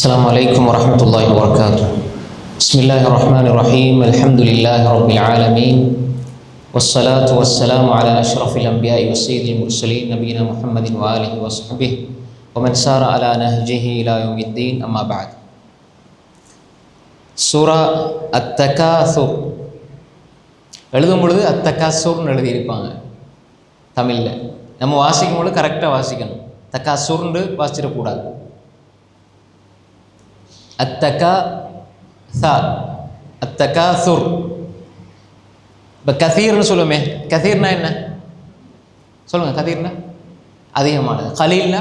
السلام عليكم ورحمة الله وبركاته. بسم الله الرحمن الرحيم. الحمد لله رب العالمين، والصلاة والسلام على أشرف الأنبياء وسيد المرسلين نبينا محمد وآله وصحبه ومن سار على نهجه إلى يوم الدين. أما بعد. சூரா அத்தகாசுர் எழுதும் பொழுது அத்தகாசுர்னு எழுதியிருப்பாங்க தமிழில். நம்ம வாசிக்கும் பொழுது கரெக்டாக வாசிக்கணும். தக்காசுர்னு வாசிச்சிடக்கூடாது. அத்தகாசுர். இப்போ கதீர்னு சொல்லுவோமே, கதீர்னா என்ன சொல்லுங்கள்? கதீர்னா அதிகமானது, கலீல்னா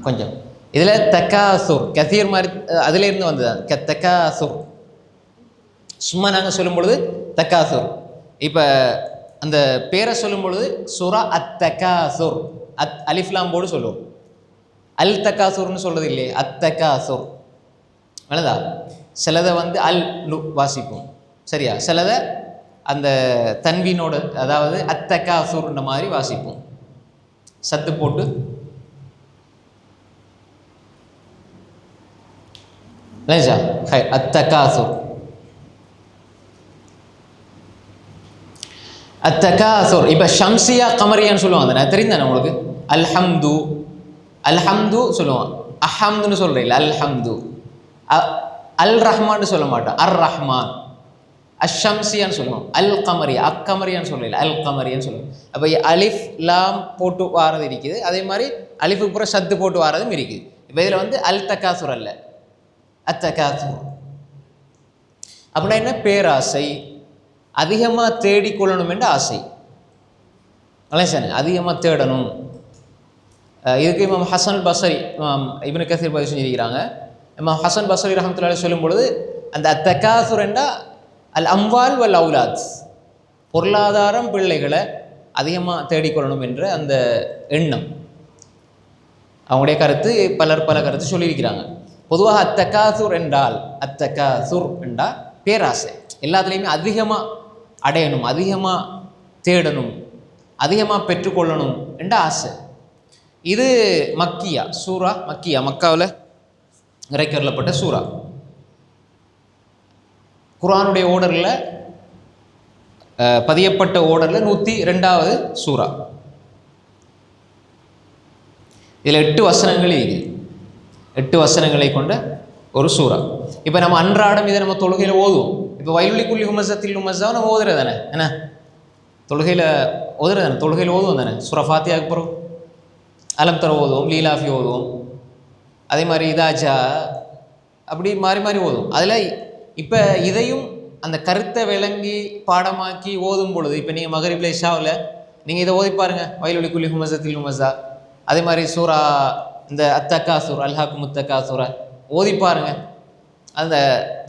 கொஞ்சம். இதில் தக்காசுர் கதீர் மாதிரி அதிலேருந்து வந்தது தக்காசுர். சும்மா நாங்கள் சொல்லும் பொழுது தக்காசுர். இப்போ அந்த பேரை சொல்லும் பொழுது சூரா அத்தகாசுர், அலிஃப்லாம் போடு சொல்லுவோம். அல் தக்காசுர்னு சொல்கிறது இல்லையே, அத்தகாசுர். நல்லதா? சிலதை அல் வாசிப்போம், சரியா? சிலதை அந்த தன்வீனோட, அதாவது அத்தகாசுர்ன்ற மாதிரி வாசிப்போம், சத்து போட்டு. அத்தகாசுர் அத்தகாசுர். இப்போ ஷம்சியா கமரியான்னு சொல்லுவாங்க, நான் தெரிந்தானே உங்களுக்கு. அல்ஹம்து, அல்ஹம்து சொல்லுவான். அஹம்துன்னு சொல்கிறீங்களா? அல்ஹம்து. அல் ரஹ்மான்னு சொல்ல மாட்டோம், அர் ரஹ்மான். அஷம்சியான்னு சொல்லுவோம். அல் கமரியா, அக்கமரியான்னு சொல்லல, அல் கமரியான்னு சொல்லுவோம். அப்போ அலிஃப் லாம் போட்டு வாரது இருக்குது, அதே மாதிரி அலிஃபுக்கு பூரா சத்து போட்டு வாரதும் இருக்குது. இப்போ இதில் அல் தக்காசுர் அல்ல, அத்தகாசுர். அப்படின்னா என்ன? பேராசை, அதிகமாக தேடிக்கொள்ளணும் என்ற ஆசை. அதிகமாக தேடணும். இதுக்கு இமாம் ஹசன் பஸ்ரி, இப்னு கஸீர் பதிவு செஞ்சிருக்கிறாங்க. இமாம் ஹசன் பஸ்ரி ரஹ்மத்துல்லாஹி அலைஹி சொல்லும் பொழுது, அந்த அத்தகாசுர் என்றா அல் அம்வால் வல் அவுலாத், பொருளாதாரம், பிள்ளைகளை அதிகமாக தேடிக்கொள்ளணும் என்ற அந்த எண்ணம். அவங்களுடைய கருத்து பல கருத்து சொல்லியிருக்கிறாங்க. பொதுவாக அத்தகாசுர் என்றால் பேராசை, எல்லாத்துலேயுமே அதிகமாக அடையணும், அதிகமாக தேடணும், அதிகமாக பெற்றுக்கொள்ளணும் என்ற ஆசை. இது மக்கியா சூரா, மக்காவில் இறைக்கருளப்பட்ட சூரா. குர்ஆனுடைய ஓர்டரில், பதியப்பட்ட ஓர்டரில் 102வது சூரா. இதில் 8 வசனங்கள் இருக்குது. 8 வசனங்களை கொண்ட ஒரு சூரா. இப்போ நம்ம அன்றாடம் இதை நம்ம தொழுகையில் ஓதுவோம். இப்போ வயலுலி குல்லி ஹுமஸத்தில் ஹுமஸாவை நம்ம ஓதுறது தானே, என்ன தொழுகையில் ஓதுறது தானே, தொழுகையில் ஓதுவோம் தானே. சூரா ஃபாத்தியாவுக்கு பிறகு அலம் தர ஓதுவோம், லீலாஃபி ஓதுவோம், அதே மாதிரி இதாஜா, அப்படி மாறி மாறி ஓதுவோம். அதில் இப்போ இதையும் அந்த கருத்தை விளங்கி பாடமாக்கி ஓதும் பொழுது, இப்போ நீங்கள் மகரிபில் இஷாவில் நீங்கள் இதை ஓதி பாருங்கள், வயலுலி குல்லி ஹுமஸத்தில் ஹுமஸா, அதே மாதிரி சூரா இந்த அத்தகாசுர், அல்ஹாக்கு முத்தகாசுரை ஓதி பாருங்கள். அந்த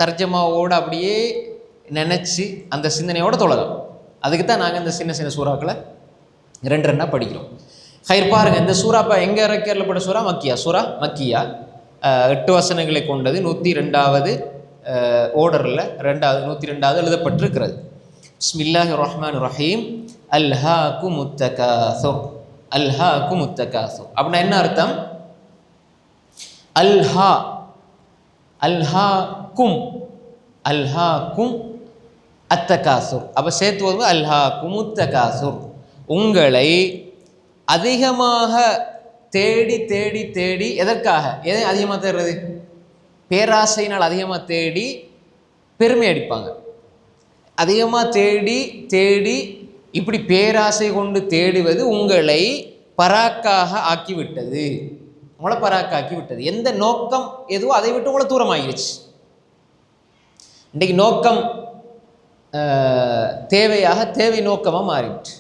தர்ஜமாவோடு அப்படியே நினச்சி அந்த சிந்தனையோட தொழலாம். அதுக்கு தான் நாங்கள் இந்த சின்ன சின்ன சூறாக்களை 2 படிக்கிறோம். ஹைர் பாருங்கள், இந்த சூறா இப்போ எங்கே இறக்கப்பட்ட சூறா? சூறா மக்கியா. 8 வசனங்களை கொண்டது. 102வது ஓர்டரில் 102வது எழுதப்பட்டிருக்கிறது. பிஸ்மில்லாஹிர் ரஹ்மானிர் ரஹீம். அல்ஹாக்கு முத்தகாசுர். அல்ஹாக்கு முத்தகாசுர் அப்படின்னா என்ன அர்த்தம்? அல்ஹா, அல்ஹாக்கும், அல்ஹாக்கும் அத்தகாசுர். அப்போ சேர்த்து அல்ஹாக்கும் முத்தகாசுர், உங்களை அதிகமாக தேடி தேடி தேடி. எதற்காக? எதை அதிகமாக தேடுறது? பேராசையினால் அதிகமாக தேடி பெருமை அடிப்பாங்க. அதிகமாக தேடி தேடி இப்படி பேராசை கொண்டு தேடுவது உங்களை பராக்காக ஆக்கிவிட்டது. உங்களை பராக்காக்கி விட்டது. எந்த நோக்கம் எதுவோ அதை விட்டு உங்களை தூரமாகிடுச்சு. இன்றைக்கு நோக்கம் தேவை நோக்கமாக மாறிடுச்சு.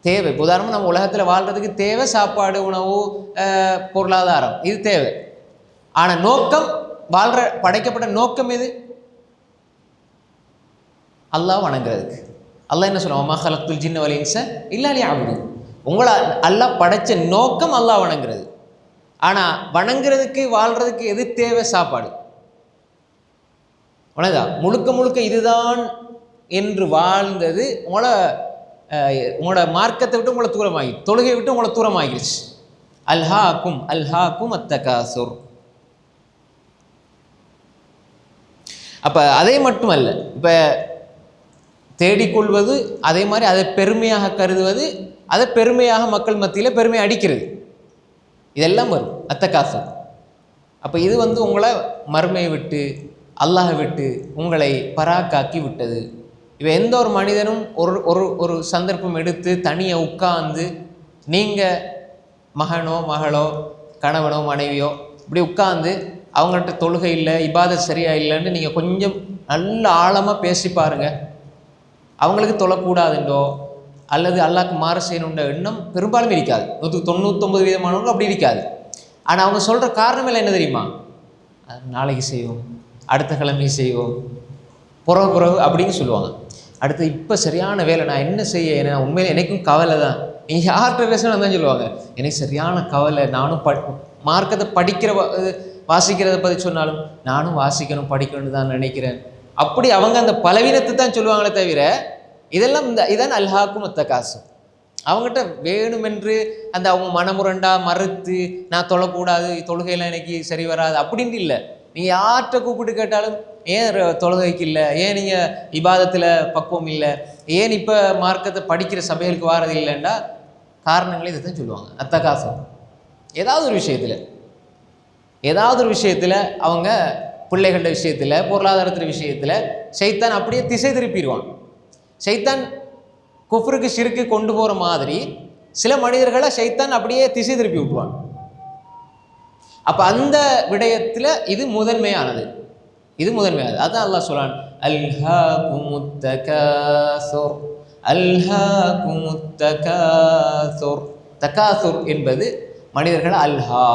தேவை, உதாரணமாக நம்ம உலகத்தில் வாழ்கிறதுக்கு தேவை சாப்பாடு, உணவு, பொருளாதாரம், இது தேவை. ஆனால் நோக்கம், படைக்கப்பட்ட நோக்கம் எது? அல்லாஹ் வணங்குறதுக்கு. அல்லாஹ் என்ன சொல்லுவான்? மா ஹலக்துல் ஜின்ன வல் இன்ஸ இல்லா லியஅபுதூன். உங்களை அல்லாஹ் படைச்ச நோக்கம் அல்லாஹ் வணங்குறது. ஆனால் வணங்குறதுக்கு, வாழ்கிறதுக்கு எது தேவை? சாப்பாடு. உனதா முழுக்க முழுக்க இதுதான் என்று வாழ்ந்தது உங்களோட மார்க்கத்தை விட்டு உங்களை தூரமாகி, தொழுகை விட்டு உங்களை தூரமாகிடுச்சு. அல்ஹாக்கும் அல்ஹாக்கும் அத்தகாசுர். அப்போ அதே மட்டுமல்ல, இப்போ தேடிக்கொள்வது, அதே மாதிரி அதை பெருமையாக கருதுவது, அதை பெருமையாக மக்கள் மத்தியில் பெருமை அடிக்கிறது, இதெல்லாம் வரும் அத்தகாசு. அப்போ இது உங்களை மறுமையை விட்டு அல்லாஹை விட்டு உங்களை பராக்காக்கி விட்டது. இப்போ எந்த ஒரு மனிதனும் ஒரு சந்தர்ப்பம் எடுத்து தனியாக உட்கார்ந்து நீங்கள் மகனோ மகளோ கணவனோ மனைவியோ இப்படி உட்கார்ந்து அவங்கள்ட்ட தொழுகை இல்லை, இபாதத் சரியா இல்லைன்னு நீங்கள் கொஞ்சம் நல்ல ஆழமாக பேசி பாருங்கள். அவங்களுக்கு தொழக்கூடாதுன்றோ அல்லது அல்லாஹ்க்கு மாறு செய்யணுன்ற எண்ணம் பெரும்பாலும் இருக்காது. 99% அப்படி இருக்காது. ஆனால் அவங்க சொல்கிற காரணம் என்ன தெரியுமா? நாளைக்கு செய்வோம், அடுத்த கிழமை செய்வோம், புறவு அப்படின்னு சொல்லுவாங்க. அடுத்து இப்போ சரியான வேலை, நான் என்ன செய்ய, ஏன்னா உண்மையிலே எனக்கும் கவலை தான். நீங்கள் யார்கிட்ட பேசணும் தான் சொல்லுவாங்க, எனக்கு சரியான கவலை, நானும் மார்க்கத்தை வாசிக்கிறத பற்றி சொன்னாலும் நானும் வாசிக்கணும் படிக்கணும்னு தான் நினைக்கிறேன். அப்படி அவங்க அந்த பலவீனத்தை தான் சொல்லுவாங்களே தவிர இதெல்லாம் இதான் அல்ஹாக்கும் அத்தகாசு. அவங்ககிட்ட வேணுமென்று அந்த அவங்க மனமுரண்டா மறுத்து நான் தொழக்கூடாது, தொழுகையெல்லாம் எனக்கு சரி வராது அப்படின்ட்டு இல்லை. நீங்கள் யார்கிட்ட கூப்பிட்டு கேட்டாலும் ஏன் தொழுகைக்கு இல்லை, ஏன் நீங்கள் இபாதத்தில் பக்குவம் இல்லை, ஏன் இப்போ மார்க்கத்தை படிக்கிற சபைகளுக்கு வாரது இல்லைண்டா காரணங்களே இதை தான் சொல்லுவாங்க. அத்தகாசம் ஏதாவது ஒரு விஷயத்தில் அவங்க பிள்ளைகள விஷயத்தில், பொருளாதாரத்தின் விஷயத்தில் ஷைத்தான் அப்படியே திசை திருப்பிடுவான். ஷைத்தான் குஃப்ருக்கு ஷிர்க்கு கொண்டு போகிற மாதிரி சில மனிதர்களை ஷைத்தான் அப்படியே திசை திருப்பி விட்டுருவான். அப்போ அந்த விடயத்தில் இது முதன்மையானது. அதான் அல்லாஹ் சொல்றான், அல்ஹாகுமுத் தகாசுர், அல்ஹாகுமுத் தகாசுர். தகாசுர் என்பது மனிதர்கள் அல்ஹா.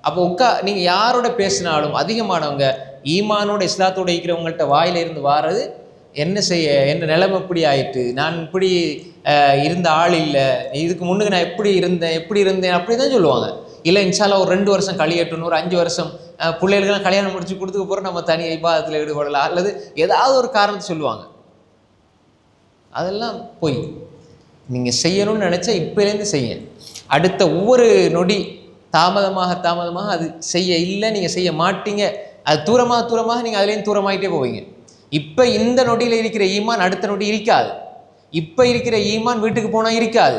அப்போ நீங்கள் யாரோட பேசினாலும் அதிகமானவங்க ஈமானோட இஸ்லாத்தோட இருக்கிறவங்கள்ட்ட வாயில இருந்து வாரது, என்ன செய்ய, என்ன நிலைமை இப்படி ஆயிட்டு, நான் இப்படி இருந்த ஆள் இல்லை, இதுக்கு முன்னுக்கு நான் எப்படி இருந்தேன் அப்படி தான் சொல்லுவாங்க. இல்லை இன்ஷால்லா ஒரு 2 வருஷம் கழியட்டும், ஒரு 5 வருஷம் பிள்ளைகளுக்கெல்லாம் கல்யாணம் முடிச்சு கொடுத்துக்க போகிற நம்ம தனியாக இபாதத்தில் ஈடுபடலாம் அல்லது ஏதாவது ஒரு காரணத்தை சொல்லுவாங்க. அதெல்லாம் போய் நீங்கள் செய்யணும்னு நினச்சா இப்போலேருந்து செய்ய. அடுத்த ஒவ்வொரு நொடி தாமதமாக அது செய்ய இல்லை, நீங்கள் செய்ய மாட்டீங்க. அது தூரமாக நீங்கள் அதுலேருந்து தூரமாகிட்டே போவீங்க. இப்போ இந்த நொடியில் இருக்கிற ஈமான் அடுத்த நொடி இருக்காது. இப்போ இருக்கிற ஈமான் வீட்டுக்கு போனால் இருக்காது.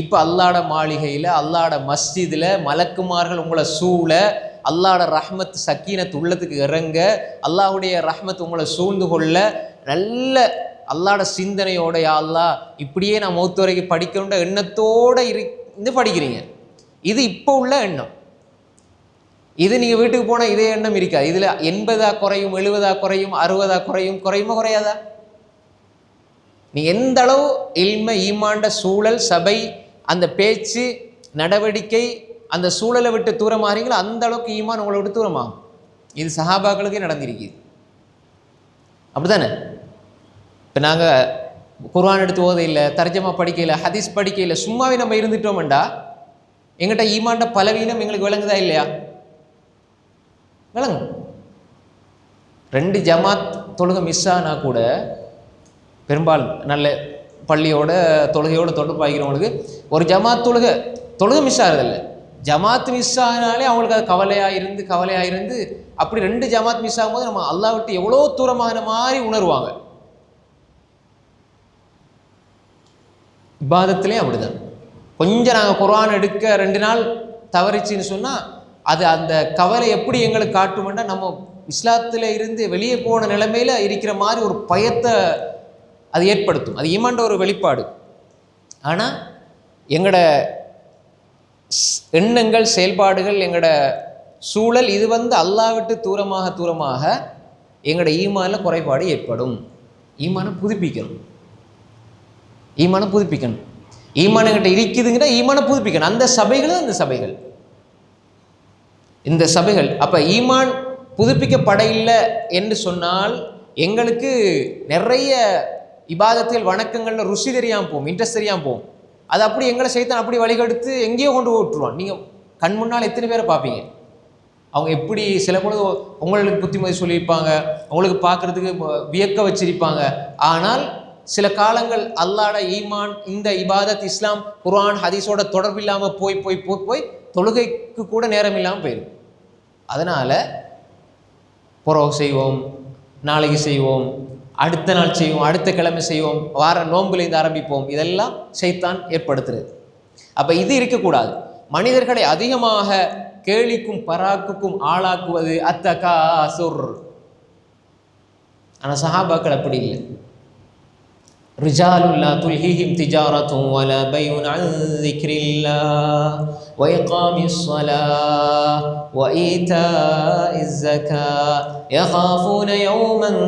இப்போ அல்லாஹ்வுடைய மாளிகையில், அல்லாஹ்வுடைய மஸ்ஜிதில் மலக்குமார்கள் உங்களை சூழ, அல்லாஹ்வுடைய ரஹ்மத் சக்கீனத் உள்ளத்துக்கு இறங்க, அல்லாஹ்வுடைய ரஹ்மத் உங்களை சூழ்ந்து கொள்ள, நல்ல அல்லாஹ்வுடைய சிந்தனையோட யா அல்லாஹ் இப்படியே நான் மௌத்து வரைக்கும் படிக்கணுன்ற எண்ணத்தோடு இருந்து படிக்கிறீங்க. இது இப்போ உள்ள எண்ணம். இது நீங்கள் வீட்டுக்கு போனால் இதே எண்ணம் இருக்காது. இதில் 80 குறையும், 70 குறையும், 60 குறையுமா குறையாதா? நீங்கள் எந்த அளவு இல்ம ஈமாண்ட சூழல், சபை, அந்த பேச்சு நடவடிக்கை, அந்த சூழலை விட்டு தூரமாகிறீங்களோ அந்த அளவுக்கு ஈமான் உங்களை விட்டு தூரமாகும். இது சஹாபாக்களுக்கே நடந்திருக்கு. அப்படித்தானே? இப்போ நாங்கள் குர்ஆன் எடுத்து ஓத இல்லை, தர்ஜமா படிக்கையில், ஹதீஸ் படிக்கையில், சும்மாவே நம்ம இருந்துட்டோம்டா எங்கிட்ட ஈமாண்ட பலவீனம் எங்களுக்கு விளங்குதா இல்லையா? விளங்கு. 2 ஜமாத் தொழுகை மிஸ் ஆனால் கூட பெரும்பாலும் நல்ல பள்ளியோட தொழுகையோடு தொடர்பாகிறவங்களுக்கு ஒரு ஜமாத் தொழுகை மிஸ் ஆகிறதில்ல. ஜமாத் மிஸ் ஆகினாலே அவங்களுக்கு அது கவலையாக இருந்து அப்படி 2 ஜமாத் மிஸ் ஆகும்போது நம்ம அல்லாஹ் விட்டு எவ்வளோ தூரமான மாதிரி உணர்வாங்க. இபாதத்திலே அப்படிதான். கொஞ்சம் நாங்கள் குர்ஆன் எடுக்க 2 நாள் தவறிச்சின்னு சொன்னால் அது அந்த கவலை எப்படி எங்களுக்கு காட்டுமெண்டா நம்ம இஸ்லாத்தில் இருந்து வெளியே போன நிலைமையில் இருக்கிற மாதிரி ஒரு பயத்தை அது ஏற்படுத்தும். அது ஈமான்ட ஒரு வெளிப்பாடு. ஆனால் எங்களோட எண்ணங்கள், செயல்பாடுகள், எங்களோட சூழல் இது அல்லாஹ் விட்டு தூரமாக எங்களோட ஈமானில் குறைபாடு ஏற்படும். ஈமானை புதுப்பிக்கணும். ஈமான் எங்கிட்ட இருக்குதுங்கிற ஈமானை புதுப்பிக்கணும். அந்த சபைகள் இந்த சபைகள். அப்போ ஈமான் புதுப்பிக்கப்பட இல்லை என்று சொன்னால் எங்களுக்கு நிறைய இபாதத்தில் வணக்கங்களில் ருசி தெரியாமல் போகும், இன்ட்ரெஸ்ட் தெரியாமல் போகும். அது அப்படி எங்களை சைத்தான் அப்படி வழிகெடுத்து எங்கேயோ கொண்டு விட்டுருவான். நீங்கள் கண் முன்னால் எத்தனை பேரை பார்ப்பீங்க, அவங்க எப்படி சில பொழுது உங்களுக்கு புத்திமதி சொல்லியிருப்பாங்க, உங்களுக்கு பார்க்குறதுக்கு வியக்க வச்சிருப்பாங்க. ஆனால் சில காலங்கள் அல்லாஹ்வுடைய ஈமான், இந்த இபாதத், இஸ்லாம், குர்ஆன், ஹதீஸோட தொடர்பு இல்லாமல் போய் தொழுகைக்கு கூட நேரம் இல்லாமல் போயிடும். அதனால் புறவு செய்வோம், நாளைக்கு செய்வோம், அடுத்த நாள் செய்வோம், அடுத்த கிழமை செய்வோம், வார நோன்புலேருந்து ஆரம்பிப்போம், இதெல்லாம் ஷைத்தான் ஏற்படுத்துறது. அப்போ இது இருக்கக்கூடாது. மனிதர்களை அதிகமாக கேலிக்கும் பராக்குக்கும் ஆளாக்குவது அத்தகாசுர். ஆனால் சஹாபாக்கள் அப்படி இல்லை. ரிஜாலுன் லா துல்ஹிஹிம் திஜாரத்துன் வலா பைஉன் அன் ذிக்ரில்லாஹ் வ இகாமிஸ் ஸலாஹ் வ ஈதாஇஸ் ஸகாத் யகாஃபூன யௌமன்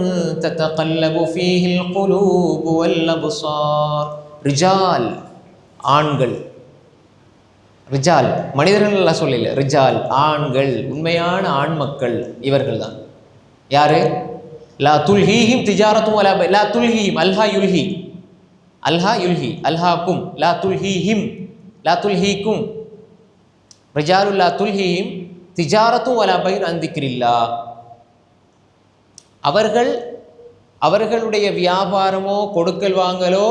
ததகல்லபு ஃபீஹில் குலூபு வல் அப்ஸார். ரிஜால் ஆண்கள், ரிஜால் மனிதர்கள் எல்லாம் சொல்லல, ரிஜால் ஆண்கள், உண்மையான ஆண் மக்கள் இவர்கள் தான். யாரு? லா துல்ஹீஹிம் திஜாரத்தும் வலா பை. லா துல்ஹீஹிம் அல்ஹா யுல்ஹி, அல்ஹா யுல்ஹி, அல்ஹாக்கும். லா துல்ஹீஹிம், லா துல்ஹீக்கும். ரிஜாலுல் லா துல்ஹீஹிம் திஜாரத்தும் வலா பை அன் ذிக்ரில்லாஹ். அவர்களுடைய வியாபாரமோ கொடுக்கல் வாங்கலோ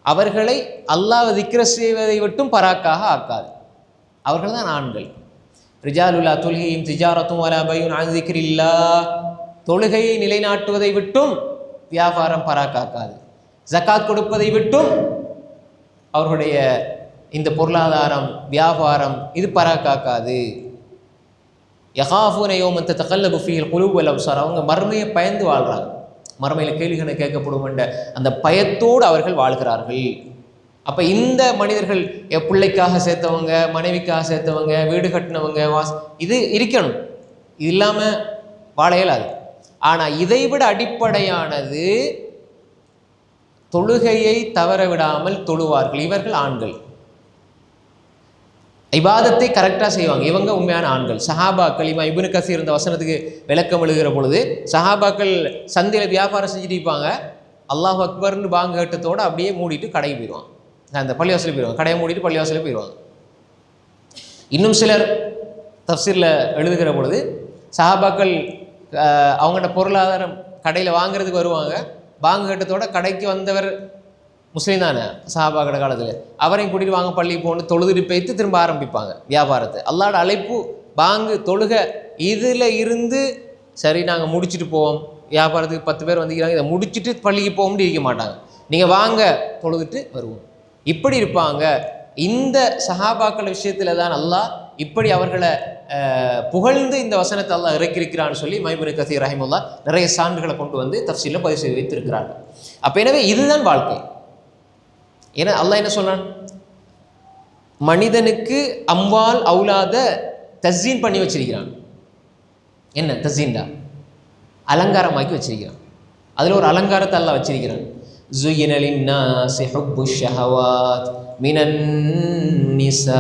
அவர்களை அல்லாஹ் திக்ர செய்வதை விட்டும் பராக்காக ஆக்காது. அவர்கள் தான் ஆண்கள். ரிஜாலுல் லா துல்ஹீஹிம் திஜாரத்தும் வலா பைஉன் அன் ذிக்ரில்லாஹ். தொழுகையை நிலைநாட்டுவதை விட்டும் வியாபாரம் பராக்காக்காது. ஜகாத் கொடுப்பதை விட்டும் அவர்களுடைய இந்த பொருளாதாரம் வியாபாரம் இது பராக்காக்காது. யகாஃபூன யௌமன் ததகல்லபு ஃபீஹில் குலூபு வல் அப்ஸார். அவங்க மறுமையை பயந்து வாழ்கிறாங்க. மறுமையில் கேள்விகளை கேட்கப்படும் என்ற அந்த பயத்தோடு அவர்கள் வாழ்கிறார்கள். அப்போ இந்த மனிதர்கள் பிள்ளைக்காக சேர்த்தவங்க, மனைவிக்காக சேர்த்தவங்க, வீடு கட்டினவங்க, இது இருக்கணும். இது இல்லாமல் வாழ இயலாது. ஆனால் இதைவிட அடிப்படையானது தொழுகையை தவற விடாமல் தொழுவார்கள். இவர்கள் ஆண்கள். இபாதத்தை கரெக்டாக செய்வாங்க. இவங்க உண்மையான ஆண்கள். சஹாபாக்கள், இவன் இப்னு கஸீர் இந்த வசனத்துக்கு விளக்கம் எழுதுகிற பொழுது, சஹாபாக்கள் சந்தையில் வியாபாரம் செஞ்சுட்டு இருப்பாங்க. அல்லாஹ் அக்பர்னு பாங்க கேட்டத்தோடு அப்படியே மூடிட்டு கடைக்கு போயிடுவாங்க. அந்த பள்ளிவாசலுக்கு போயிடுவாங்க. கடையை மூடிட்டு பள்ளிவாசலுக்கு போயிடுவாங்க. இன்னும் சிலர் தஃப்சீரில் எழுதுகிற பொழுது, சஹாபாக்கள் அவங்களோட பொருளாதாரம் கடையில் வாங்குறதுக்கு வருவாங்க. பாங்கு கட்டத்தோட கடைக்கு வந்தவர் முஸ்லீம் தானே சஹாபாக்கட காலத்தில், அவரையும் கூட்டிகிட்டு வாங்க பள்ளிக்கு போகணும், தொழுதுட்டு போய்த்து திரும்ப ஆரம்பிப்பாங்க வியாபாரத்தை. அல்லாஹ்வோட அழைப்பு பாங்கு தொழுக இதில் இருந்து சரி நாங்கள் முடிச்சுட்டு போவோம், வியாபாரத்துக்கு 10 பேர் வந்துக்கிறாங்க, இதை முடிச்சுட்டு பள்ளிக்கு போகும்னு இருக்க மாட்டாங்க. நீங்கள் வாங்க தொழுதுட்டு வருவோம், இப்படி இருப்பாங்க. இந்த சஹாபாக்கள் விஷயத்தில் தான் அல்லாஹ் இப்படி அவர்களை புகழ்ந்து இந்த வசனத்தை அல்லாஹ் இறக்கியிருக்கிறான்னு சொல்லி இப்னு கஸீர் ரஹிமஹுல்லாஹ் நிறைய சான்றுகளை கொண்டு வந்து தஃப்சீரில் பதிவு செய்து வைத்திருக்கிறார்கள். அப்போ எனவே இதுதான் வாழ்க்கை. ஏன்னா அல்லாஹ் என்ன சொல்றான், மனிதனுக்கு அம்வால் அவுலாத தஸ்ஸீன் பண்ணி வச்சிருக்கிறான். என்ன தஸ்ஸீன்டா? அலங்காரமாக்கி வச்சிருக்கிறான். அதில் ஒரு அலங்காரத்தை அல்லாஹ் வச்சிருக்கிறான். زُيِّنَ لِلنَّاسِ حُبُّ الشَّهَوَاتِ مِنَ النِّسَاءِ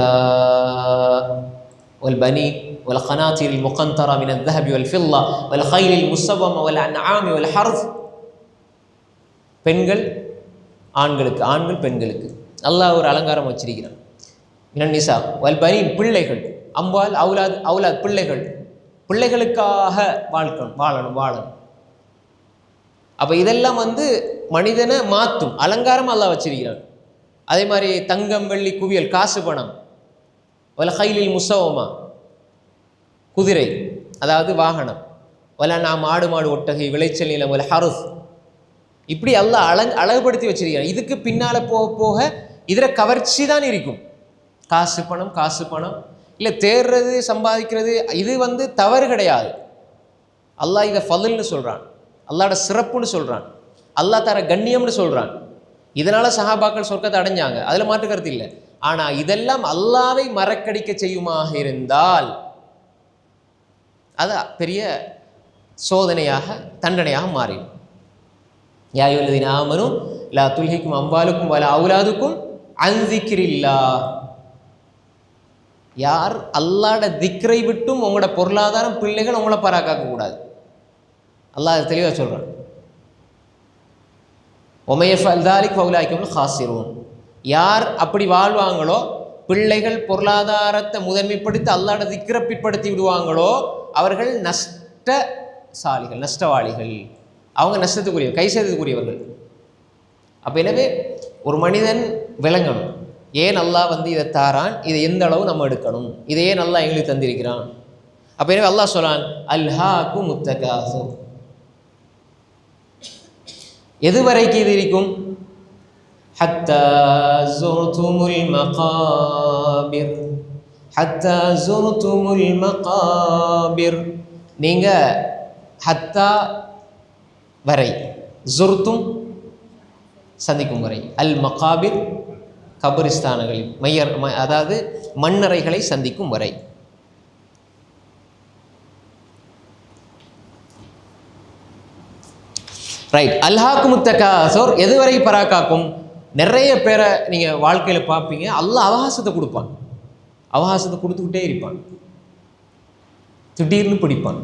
وَالْبَنِينَ وَالْقَنَاطِيرِ الْمُقَنطَرَةِ مِنَ الذَّهَبِ وَالْفِضَّةِ وَالْخَيْلِ الْمُسَوَّمَةِ وَالْأَنْعَامِ وَالْحَرْثِ. பெண்கள் ஆண்களுக்கு, ஆண்கள் பெண்களுக்கு அல்லாஹ் ஒரு அலங்காரம் வச்சிருக்கிறான். மினன் நிசா வல் பனீன், பிள்ளைகள். அம்வால் அவுலாத் பிள்ளைகள், பிள்ளைகளுக்காக வாழணும். அப்போ இதெல்லாம் மனிதனை மாற்றும் அலங்காரம் அல்லாஹ் வச்சிருக்கிறான். அதே மாதிரி தங்கம் வெள்ளி குவியல் காசு பணம், வல் ஹைலில் முஸவ்வமா குதிரை அதாவது வாகனம், வல நாம் ஆடு மாடு ஒட்டகை விளைச்சல் நிலம், வல் ஹர்ஸ், இப்படி அல்லாஹ் அழகுபடுத்தி வச்சிருக்கிறான். இதுக்கு பின்னால் போக போக இதில் கவர்ச்சி தான் இருக்கும். காசு பணம் இல்லை தேடுறது சம்பாதிக்கிறது இது தவறு கிடையாது. அல்லாஹ் இதை ஃபதுல்னு சொல்கிறான், அல்லாஹ்வோட சிறப்புன்னு சொல்கிறான், அல்லாஹ் தர கண்ணியம்னு சொல்கிறான். இதனால் சஹாபாக்கள் சொர்க்கத்தை அடைஞ்சாங்க, அதில் மாற்று கருத்து இல்லை. ஆனால் இதெல்லாம் அல்லாஹ்வை மறக்கடிக்க செய்யுமாக இருந்தால் அது பெரிய சோதனையாக தண்டனையாக மாறிடும். யா அய்யுஹல்லதீன ஆமனூ லா துல்ஹிக்கும் அம்வாலுக்கும் வலா அவுலாதுக்கும் அன் ஸிக்ரில்லாஹ். யார் அல்லாஹ்வோட திக்ரை விட்டும் உங்களோட பொருளாதாரம் பிள்ளைகள் உங்களை பராக்காக்க கூடாது. அல்லாஹ் தெளிவாக சொல்கிறான். وَمَن يَفْعَلْ ذَلِكَ فَأُولَٰئِكَ هُمُ الْخَاسِرُونَ. யார் அப்படி வாழ்வாங்களோ, பிள்ளைகள் பொருளாதாரத்தை முதன்மைப்படுத்தி அல்லாஹ்வோட திக்ரை பிற்படுத்தி விடுவாங்களோ அவர்கள் நஷ்டசாலிகள், நஷ்டவாளிகள். அவங்க நஷ்டத்துக்குரிய கை செய்ததுக்குரியவர்கள். அப்போ எனவே ஒரு மனிதன் விளங்கணும், ஏன் அல்லாஹ் இதை தாரான், இதை எந்த அளவு நம்ம எடுக்கணும், இதையே அல்லாஹ் எங்களுக்கு தந்திருக்கிறான். அப்போ எனவே அல்லாஹ் சொல்றான், அல்ஹாக்குமுத் தகாசுர், எது வரைக்கும் இது இருக்கும்? ஹத்தா ஸுர்துமுல் மகாபிர், ஹத்தா ஸுர்துமுல் மகாபிர். நீங்கள் ஹத்தா வரை, ஸுர்தும் சந்திக்கும் வரை, அல் மகாபிர் கபரிஸ்தானங்களில் அதாவது மண்ணறைகளை சந்திக்கும் வரை. ரைட். அல்ஹாக்குமுத் தகாசுர் எதுவரை பராக்காக்கும்? நிறைய பேரை நீங்கள் வாழ்க்கையில் பார்ப்பீங்க, அல்லாஹ் அவகாசத்தை கொடுப்பான், அவகாசத்தை கொடுத்துக்கிட்டே இருப்பான். திடீர்னு பிடிப்பான்.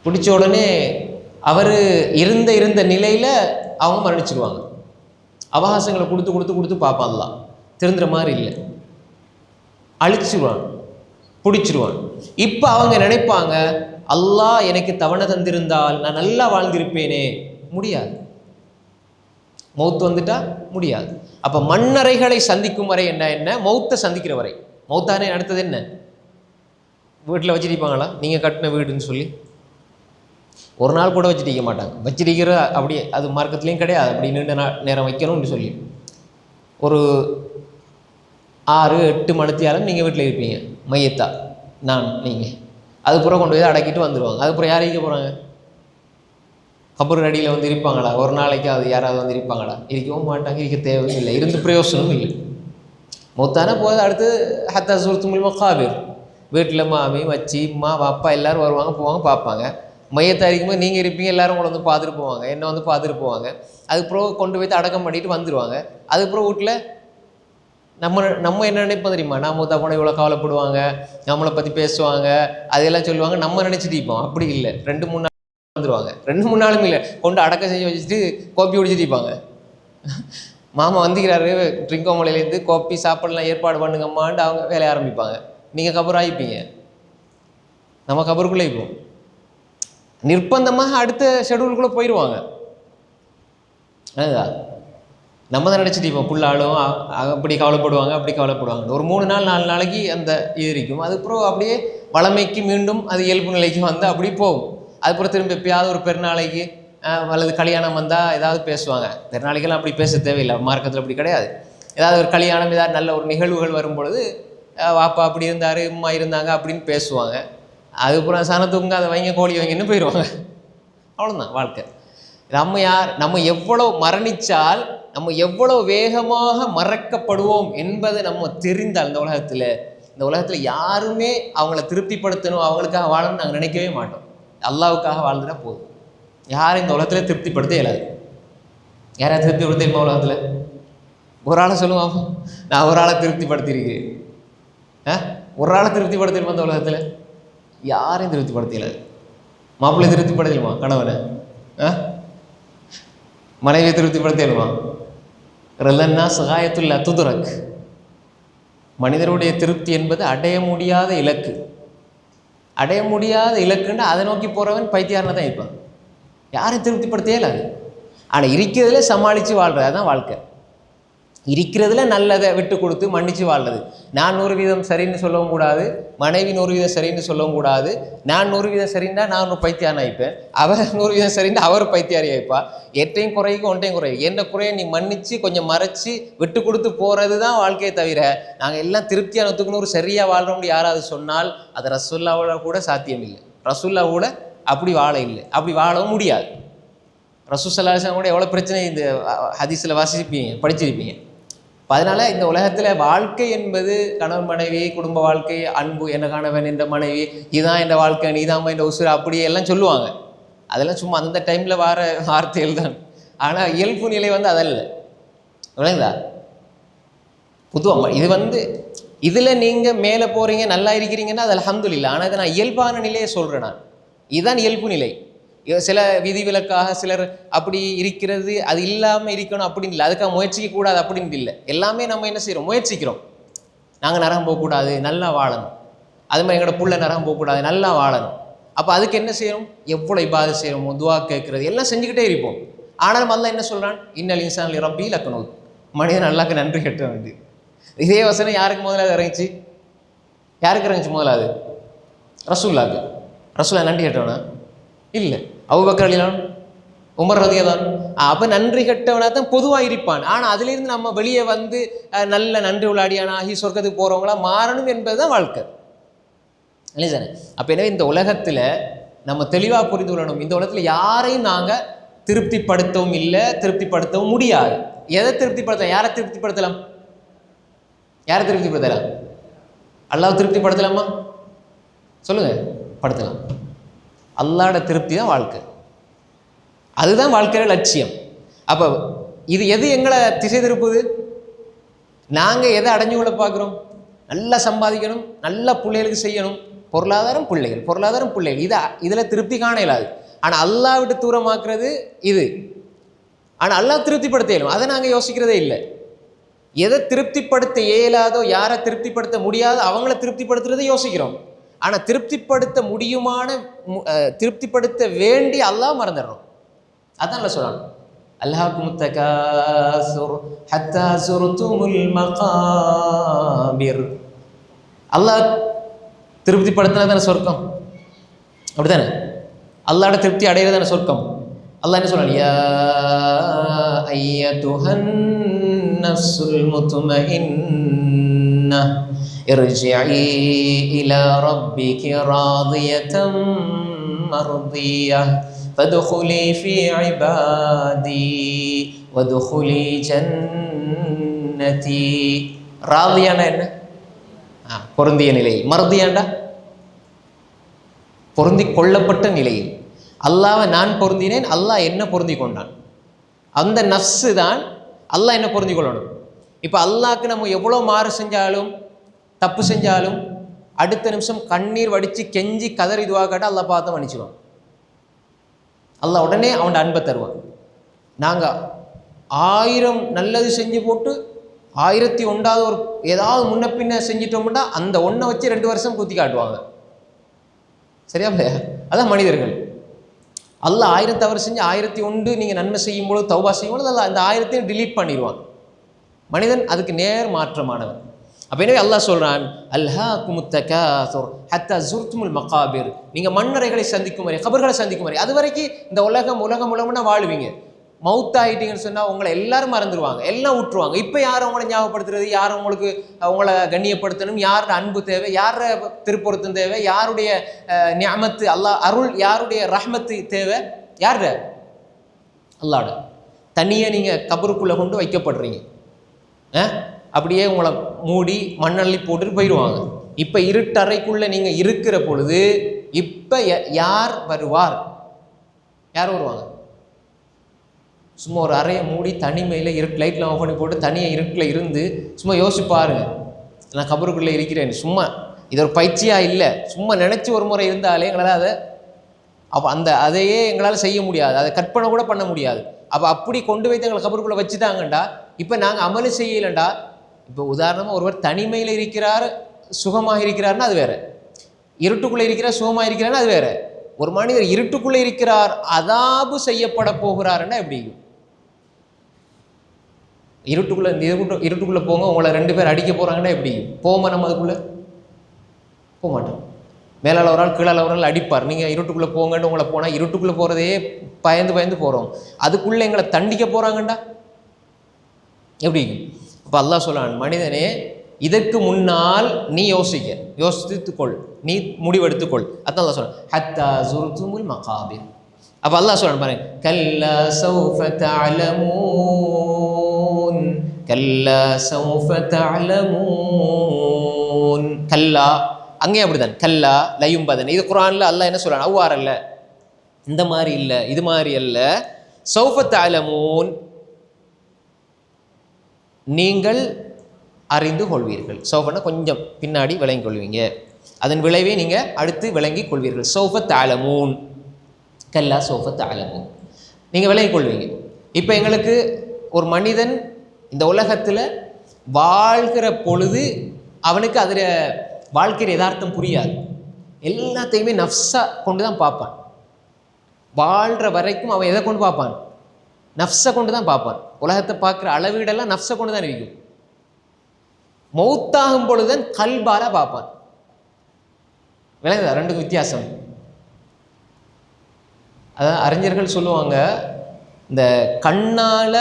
பிடிச்ச உடனே அவர் இருந்த நிலையில் அவங்க மரணிச்சிடுவாங்க. அவகாசங்களை கொடுத்து கொடுத்து கொடுத்து பார்ப்பான், அல்லாஹ் திருந்துற மாதிரி இல்லை, அழிச்சிடுவான், பிடிச்சிடுவான். இப்போ அவங்க நினைப்பாங்க, அல்லாஹ் எனக்கு தவணை தந்திருந்தால் நான் நல்லா வாழ்ந்திருப்பேனே. முடியாது, மௌத்து வந்துட்டா முடியாது. அப்போ மண்ணறைகளை சந்திக்கும் வரை என்ன மௌத்தை சந்திக்கிற வரை. மௌத்தானே அடுத்தது என்ன? வீட்டில் வச்சிருப்பாங்களா நீங்கள் கட்டின வீடுன்னு சொல்லி? ஒரு நாள் கூட வச்சுட்டிக்க மாட்டாங்க. வச்சிருக்கிற அப்படியே அது மார்க்கத்துலேயும் கிடையாது. அப்படி நீண்ட நேரம் வைக்கணும்னு சொல்லி ஒரு 6-8 மணித்தியாலும் நீங்கள் வீட்டில் இருப்பீங்க மையத்தா, நீங்கள் அதுக்கப்புறம் கொண்டு போய் அடக்கிட்டு வந்துடுவாங்க. அதுக்கப்புறம் யார் இருக்க போகிறாங்க? கபர் அடியில் வந்து இருப்பாங்களா? ஒரு நாளைக்கு அது யாராவது வந்து இருப்பாங்களா? இருக்கவும் மாட்டாங்க, இருக்க தேவையும் இல்லை, இருந்து பிரயோசனமும் இல்லை. மொத்தான போது அடுத்து ஹத்தா ஸுர்துமுல் மகாபிர், வீட்டில் மாமி வச்சி அம்மா அப்பா எல்லோரும் வருவாங்க போவாங்க பார்ப்பாங்க. மையத்தை இருக்கும்போது நீங்கள் இருப்பீங்க, எல்லோரும் உங்களை வந்து பார்த்துட்டு போவாங்க, என்னை வந்து பார்த்துட்டு போவாங்க. அதுக்கப்புறம் கொண்டு போய் அடக்கம் பண்ணிட்டு வந்துடுவாங்க. அதுக்கப்புறம் வீட்டில் நம்ம என்ன நினைப்போம் தெரியுமா? நான் மூத்தா போனால் இவ்வளோ கவலைப்படுவாங்க, நம்மளை பற்றி பேசுவாங்க, அதையெல்லாம் சொல்லுவாங்க, நம்ம நினச்சிட்டு இருப்போம். அப்படி இல்லை, 2-3 நாள் வந்துடுவாங்க. 2-3 நாளும் இல்லை, கொண்டு அடக்கம் செஞ்சு வச்சுட்டு கோப்பி குடிச்சிட்டு இருப்பாங்க. மாமா வந்துக்கிறாரு ட்ரிங்கோமலையிலேருந்து, கோப்பி சாப்பாடுலாம் ஏற்பாடு பண்ணுங்கம்மான்ட்டு அவங்க வேலையை ஆரம்பிப்பாங்க. நீங்கள் கபர் ஆகிப்பீங்க, நம்ம கபருக்குள்ளே இருப்போம். நிர்பந்தமாக அடுத்த ஷெடியூலுக்குள்ளே போயிடுவாங்க. அதுதான் நம்ம தான் நினச்சிட்டு இருப்போம், புள்ளாலும் அப்படி கவலைப்படுவாங்க அப்படி கவலைப்படுவாங்க. ஒரு 3 நாள் 4 நாளைக்கு அந்த இது இருக்கும். அதுக்கப்புறம் அப்படியே வளமைக்கு மீண்டும் அது இயல்பு நிலைக்கு வந்து அப்படி போகும். அதுக்கப்புறம் திரும்ப எப்பயாவது ஒரு பெருநாளைக்கு அல்லது கல்யாணம் வந்தால் ஏதாவது பேசுவாங்க. பெருநாளைக்கெல்லாம் அப்படி பேச தேவையில்லை, மார்க்கத்தில் அப்படி கிடையாது. ஏதாவது ஒரு கல்யாணம், ஏதாவது நல்ல ஒரு நிகழ்வுகள் வரும்பொழுது வாப்பா அப்படி இருந்தார், அம்மா இருந்தாங்க அப்படின்னு பேசுவாங்க. அதுக்கப்புறம் சனத்துங்க அதை வைங்க கோழி வைங்கன்னு போயிடுவாங்க. அவ்வளோதான் வாழ்க்கை. நம்ம எவ்வளோ மரணித்தால் நம்ம எவ்வளோ வேகமாக மறக்கப்படுவோம் என்பதை நம்ம தெரிந்தால் இந்த உலகத்தில் யாருமே அவங்கள திருப்திப்படுத்தணும், அவங்களுக்காக வாழணும்னு நாங்கள் நினைக்கவே மாட்டோம். அல்லாவுக்காக வாழ்ந்துட்டா போதும். யாரும் இந்த உலகத்தில் திருப்திப்படுத்த இயலாது. யாரையா திருப்திப்படுத்த உலகத்தில்? ஒரு ஆளை சொல்லுவாங்க, நான் ஒரு ஆளை திருப்திப்படுத்தியிருக்கேன். ஒரு ஆளை திருப்திப்படுத்திடுமா இந்த உலகத்தில்? யாரையும் திருப்திப்படுத்த இயலாது. மாப்பிள்ளை திருப்திப்படுத்தலுமா? கணவனை மனைவியை திருப்திப்படுத்தலுமா? ரலன்னா சகாயத்துல்லா துதுரக். மனிதருடைய திருப்தி என்பது அடைய முடியாத இலக்கு. அடைய முடியாத இலக்குன்னு அதை நோக்கி போகிறவன் பைத்தியாரனை தான் இருப்பான். யாரையும் திருப்திப்படுத்தவே இல்லாது. ஆனால் இருக்கிறதுல சமாளித்து வாழ்கிறது, அதுதான் வாழ்க்கை. இருக்கிறதுல நல்லதை விட்டு கொடுத்து மன்னித்து வாழ்றது. நான் 100% சரின்னு சொல்லவும் கூடாது, மனைவி 100% சரின்னு சொல்லவும் கூடாது. நான் 100% சரின்னா நான் ஒரு பைத்தியாரன் ஆகிப்பேன், அவர் 100% சரின்னு அவர் பைத்தியாரி ஆகிப்பா. எட்டையும் குறைக்கும் ஒன்றையும் குறையும். என்ன குறைய நீ மன்னித்து கொஞ்சம் மறைச்சி விட்டு கொடுத்து போகிறது தான் வாழ்க்கையை தவிர நாங்கள் எல்லாம் திருப்தியான ஒத்துக்கணும் ஒரு சரியாக வாழ்கிறோம்னு யாராவது சொன்னால் அது ரசூல்லாவோட கூட சாத்தியம் இல்லை. ரசூல்லா கூட அப்படி வாழ இல்லை, அப்படி வாழவும் முடியாது. ரசூல் ஸல்லல்லாஹு அலைஹி வஸல்லம் கூட எவ்வளோ பிரச்சனை இந்த ஹதீஸில் வாசிப்பீங்க, படிச்சிருப்பீங்க. அதனால் இந்த உலகத்தில் வாழ்க்கை என்பது கணவன் மனைவி, குடும்ப வாழ்க்கை, அன்பு, என்ன கணவன் என்ற மனைவி, இதுதான் என் வாழ்க்கை, நீதாம்மா என்ற உசுறு, அப்படியே எல்லாம் சொல்லுவாங்க. அதெல்லாம் சும்மா அந்த டைமில் வர வார்த்தைகள் தான். ஆனால் இயல்பு நிலை வந்து அதல்ல. விளங்குதா? பொதுவாக இது இதில் நீங்கள் மேலே போகிறீங்க, நல்லா இருக்கிறீங்கன்னா அது அல்ஹம்துலில்லாஹ். ஆனால் இதை நான் இயல்பான நிலையை சொல்கிறேன். நான் இதுதான் இயல்பு நிலை. சில விதிவிலக்காக சிலர் அப்படி இருக்கிறது, அது இல்லாமல் இருக்கணும் அப்படின்னு இல்லை, அதுக்காக முயற்சிக்க கூடாது அப்படின்ட்டு இல்லை. எல்லாமே நம்ம என்ன செய்கிறோம்? முயற்சிக்கிறோம். நாங்கள் நரகம் போகக்கூடாது, நல்லா வாழணும். அது மாதிரி எங்களோட புள்ள நரகம் போகக்கூடாது, நல்லா வாழணும். அப்போ அதுக்கு என்ன செய்யணும்? எவ்வளோ இபாதத் செய்கிறோமோ, துவா கேட்குறது எல்லாம் செஞ்சுக்கிட்டே இருப்போம். ஆனாலும் அல்லாஹ் என்ன சொல்கிறான்? இன்னல் இன்சான் லிரப்பி லக்கனூத். மனிதன் அல்லாஹ்க்கு நன்றி கட்ட வேண்டிய. இதே வசனம் யாருக்கு முதலாவது இறங்கிச்சு? யாருக்கு இறங்கிச்சு முதலாவது? ரசூலுல்லாஹ்க்கு. ரசூலுல்லாஹ் நன்றி கட்டவனா? இல்லை. அபூபக்கர் ரலியல்லாஹு அன்ஹு, உமர் ரலியல்லாஹு அன்ஹு, அப்போ நன்றி கெட்டவனாக தான் பொதுவாக இருப்பான். ஆனால் அதிலிருந்து நம்ம வெளியே வந்து நல்ல நன்றி உள்ளாடியானாகி சொர்க்கத்துக்கு போகிறவங்களா மாறணும் என்பது தான் வாழ்க்கை, இல்லை சார்? அப்போ எனவே இந்த உலகத்தில் நம்ம தெளிவாக புரிந்து கொள்ளணும், இந்த உலகத்தில் யாரையும் நாங்கள் திருப்திப்படுத்தவும் இல்லை, திருப்திப்படுத்தவும் முடியாது. எதை திருப்திப்படுத்தலாம்? யாரை திருப்திப்படுத்தலாம்? யாரை திருப்திப்படுத்தலாம்? அல்லாஹ் திருப்திப்படுத்தலாமா? சொல்லுங்க. படுத்தலாம். அல்லாஹ்வோட திருப்தி தான் வாழ்க்கை, அதுதான் வாழ்க்கையோட லட்சியம். அப்போ இது எது எங்களை திசை திருப்புது? நாங்கள் எதை அடைஞ்சு கொள்ள பார்க்குறோம்? நல்லா சம்பாதிக்கணும், நல்லா பிள்ளைகளுக்கு செய்யணும், பொருளாதாரம் பிள்ளைகள் இதில் திருப்தி காண இயலாது. ஆனால் அல்லாஹ் விட்டு தூரமாக்குறது இது. ஆனால் அல்லாஹ் திருப்திப்படுத்த இயலும், அதை நாங்கள் யோசிக்கிறதே இல்லை. எதை திருப்திப்படுத்த இயலாதோ, யாரை திருப்திப்படுத்த முடியாதோ அவங்கள திருப்திப்படுத்துறதை யோசிக்கிறோம். ஆனால் திருப்திப்படுத்த முடியுமான திருப்திப்படுத்த வேண்டி அல்லாஹ் மறந்துடுறோம். அதான் அல்ல சொல்றான், அல்ஹாக்குமுத் தகாசுர் ஹத்தா ஸுர்துமுல் மகாபிர். அல்லாஹ் திருப்திப்படுத்தினா தானே சொர்க்கம், அப்படித்தானே? அல்லாஹ்வோட திருப்தி அடையிறது தானே சொர்க்கம். அல்லாஹ் என்ன சொல்றான், யா அய்யதுஹன் நஃப்ஸுல் முத்மஇன்னா இர்ஜிஇ இலா ரப்பிகி ராதியதம் மர்தியா ஃபதுகுலி ஃபீ இபாதி வதுகுலி ஜன்னதி. ராதியானா என்ன? பொருந்திய நிலையில். மர்தியாண்டா பொருந்தி கொள்ளப்பட்ட நிலையில். அல்லாஹ்வை நான் பொருந்தினேன், அல்லாஹ் என்ன பொருந்தி கொண்டான். அந்த நஃப்ஸு தான் அல்லாஹ் என்ன பொருந்தி கொள்ளணும். இப்போ அல்லாஹ்க்கு நம்ம எவ்வளோ மாறு செஞ்சாலும் தப்பு செஞ்சாலும் அடுத்த நிமிஷம் கண்ணீர் வடித்து கெஞ்சி கதறி இதுவாக காட்ட அல்லாஹ் பார்த்து மன்னிச்சுவான். அல்லாஹ் உடனே அவன் அன்பை தருவான். நாங்கள் 1000 நல்லது செஞ்சு போட்டு 1001வது ஒரு ஏதாவது முன்ன பின்ன செஞ்சிட்டோம்னா அந்த ஒன்றை வச்சு 2 வருஷம் குத்தி காட்டுவாங்க. சரியா இல்லையா? அதான் மனிதர்கள். அல்லாஹ் 1000 தவறு செஞ்சு 1001 நீங்கள் நன்மை செய்யும்போது தௌபா செய்யும்போது அல்லாஹ் அந்த 1000ஐயும் டிலீட் பண்ணிடுவான். மனிதன் அதுக்கு நேர் மாற்றமானவன். அப்போ எனவே அல்லாஹ் சொல்கிறான், அல்ஹாக்குமுத் தகாசுர் ஹத்தா ஸுர்துமுல் மகாபிர். நீங்கள் மண்ணறைகளை சந்திக்கும் வரை, கபர்களை சந்திக்கும் வரை, அது வரைக்கும் இந்த உலகம்னா வாழ்வீங்க. மவுத்தாயிட்டீங்கன்னு சொன்னால் உங்களை எல்லாரும் மறந்துடுவாங்க, எல்லாம் விட்டுருவாங்க. இப்போ யார் உங்களை ஞாபகப்படுத்துறது? யார் உங்களுக்கு உங்களை கண்ணியப்படுத்தணும்? யாரோட அன்பு தேவை? யார திருப்பொருத்தம் தேவை? யாருடைய நிஅமத்து அல்லாஹ் அருள், யாருடைய ரஹ்மத்து தேவை? யார்? அல்லாஹ்வோட. தனியாக நீங்கள் கபருக்குள்ளே கொண்டு வைக்கப்படுறீங்க. அப்படியே உங்களை மூடி மண்ணள்ளி போட்டுட்டு போயிடுவாங்க. இப்போ இருட்டறைக்குள்ளே நீங்கள் இருக்கிற பொழுது இப்போ யார் வருவார்? யார் வருவாங்க? சும்மா ஒரு அறையை மூடி தனிமையில் லைட்டில் ஆஃப் பண்ணி போட்டு தனியாக இருட்டில் இருந்து சும்மா யோசிப்பாருங்க, நான் கபருக்குள்ளே இருக்கிறேன். சும்மா இது ஒரு பயிற்சியாக இல்லை, சும்மா நினச்சி ஒரு முறை இருந்தாலே எங்களால் அதையே எங்களால் செய்ய முடியாது, அதை கற்பனை கூட பண்ண முடியாது. அப்போ அப்படி கொண்டு வைத்து எங்களை கபருக்குள்ளே வச்சுட்டாங்கண்டா இப்போ நாங்கள் அமலு செய்யலைண்டா. இப்போ உதாரணமாக ஒருவர் தனிமையில் இருக்கிறார், சுகமாக இருக்கிறார்னா அது வேறு. இருட்டுக்குள்ளே இருக்கிறார், சுகமாக இருக்கிறார்னா அது வேறு. ஒரு மனிதர் இருட்டுக்குள்ளே இருக்கிறார், அதாபு செய்யப்பட போகிறாருன்னா எப்படி? இருட்டுக்குள்ளே போங்க, உங்களை 2 பேர் அடிக்க போகிறாங்கன்னா எப்படி போமா? நம்ம அதுக்குள்ளே போக மாட்டோம். மேலால் ஒரு ஆள் கீழால் ஒரு ஆள் அடிப்பார். நீங்கள் இருட்டுக்குள்ளே போங்கன்னு உங்களை போனால் இருட்டுக்குள்ளே போகிறதே பயந்து போகிறோம். அதுக்குள்ளே எங்களை தண்டிக்க போகிறாங்கண்டா எப்படி? இப்போ அல்லாஹ் சொல்றான், மனிதனே இதற்கு முன்னால் நீ யோசித்துக்கொள், நீ முடிவெடுத்துக்கொள். அதான் அல்லாஹ் சொல்றான், ஹத்தா ஸுர்துமுல் மகாபிர். அப்போ அல்லாஹ் சொல்றான் பாருங்க, கல்லா ஸௌஃப தஅலமூன் கல்லா ஸௌஃப தஅலமூன். கல்லா அங்கே அப்படிதான், கல்லா லயும்பதன். இது குர்ஆனில் அல்லாஹ் என்ன சொல்றான்? அவ்வாறு அல்ல, இந்த மாதிரி இல்லை, இது மாதிரி அல்ல. ஸௌஃப தஅலமூன், நீங்கள் அறிந்து கொள்வீர்கள். சௌஃபன்னா கொஞ்சம் பின்னாடி விளங்கி கொள்வீங்க, அதன் விளைவை நீங்கள் அடுத்து விளங்கி கொள்வீர்கள். சௌஃப தஅலமூன் கல்லா சௌஃப தஅலமூன், நீங்கள் விளங்கி கொள்வீங்க. இப்போ எங்களுக்கு ஒரு மனிதன் இந்த உலகத்தில் வாழ்கிற பொழுது அவனுக்கு அதில் வாழ்க்கையின் யதார்த்தம் புரியாது. எல்லாத்தையுமே நஃப்ஸாக கொண்டு தான் பார்ப்பான். வாழ்கிற வரைக்கும் அவன் எதை கொண்டு பார்ப்பான்? நஃப்ஸை கொண்டு தான் பார்ப்பான். உலகத்தை பார்க்குற அளவீடெல்லாம் நஃப்ஸை கொண்டு தான் இருக்கும். மௌத்தாகும் பொழுதுதான் கல்பால பார்ப்பான். விளங்குதா? 2க்கும் வித்தியாசம். அதான் அறிஞர்கள் சொல்லுவாங்க, இந்த கண்ணால்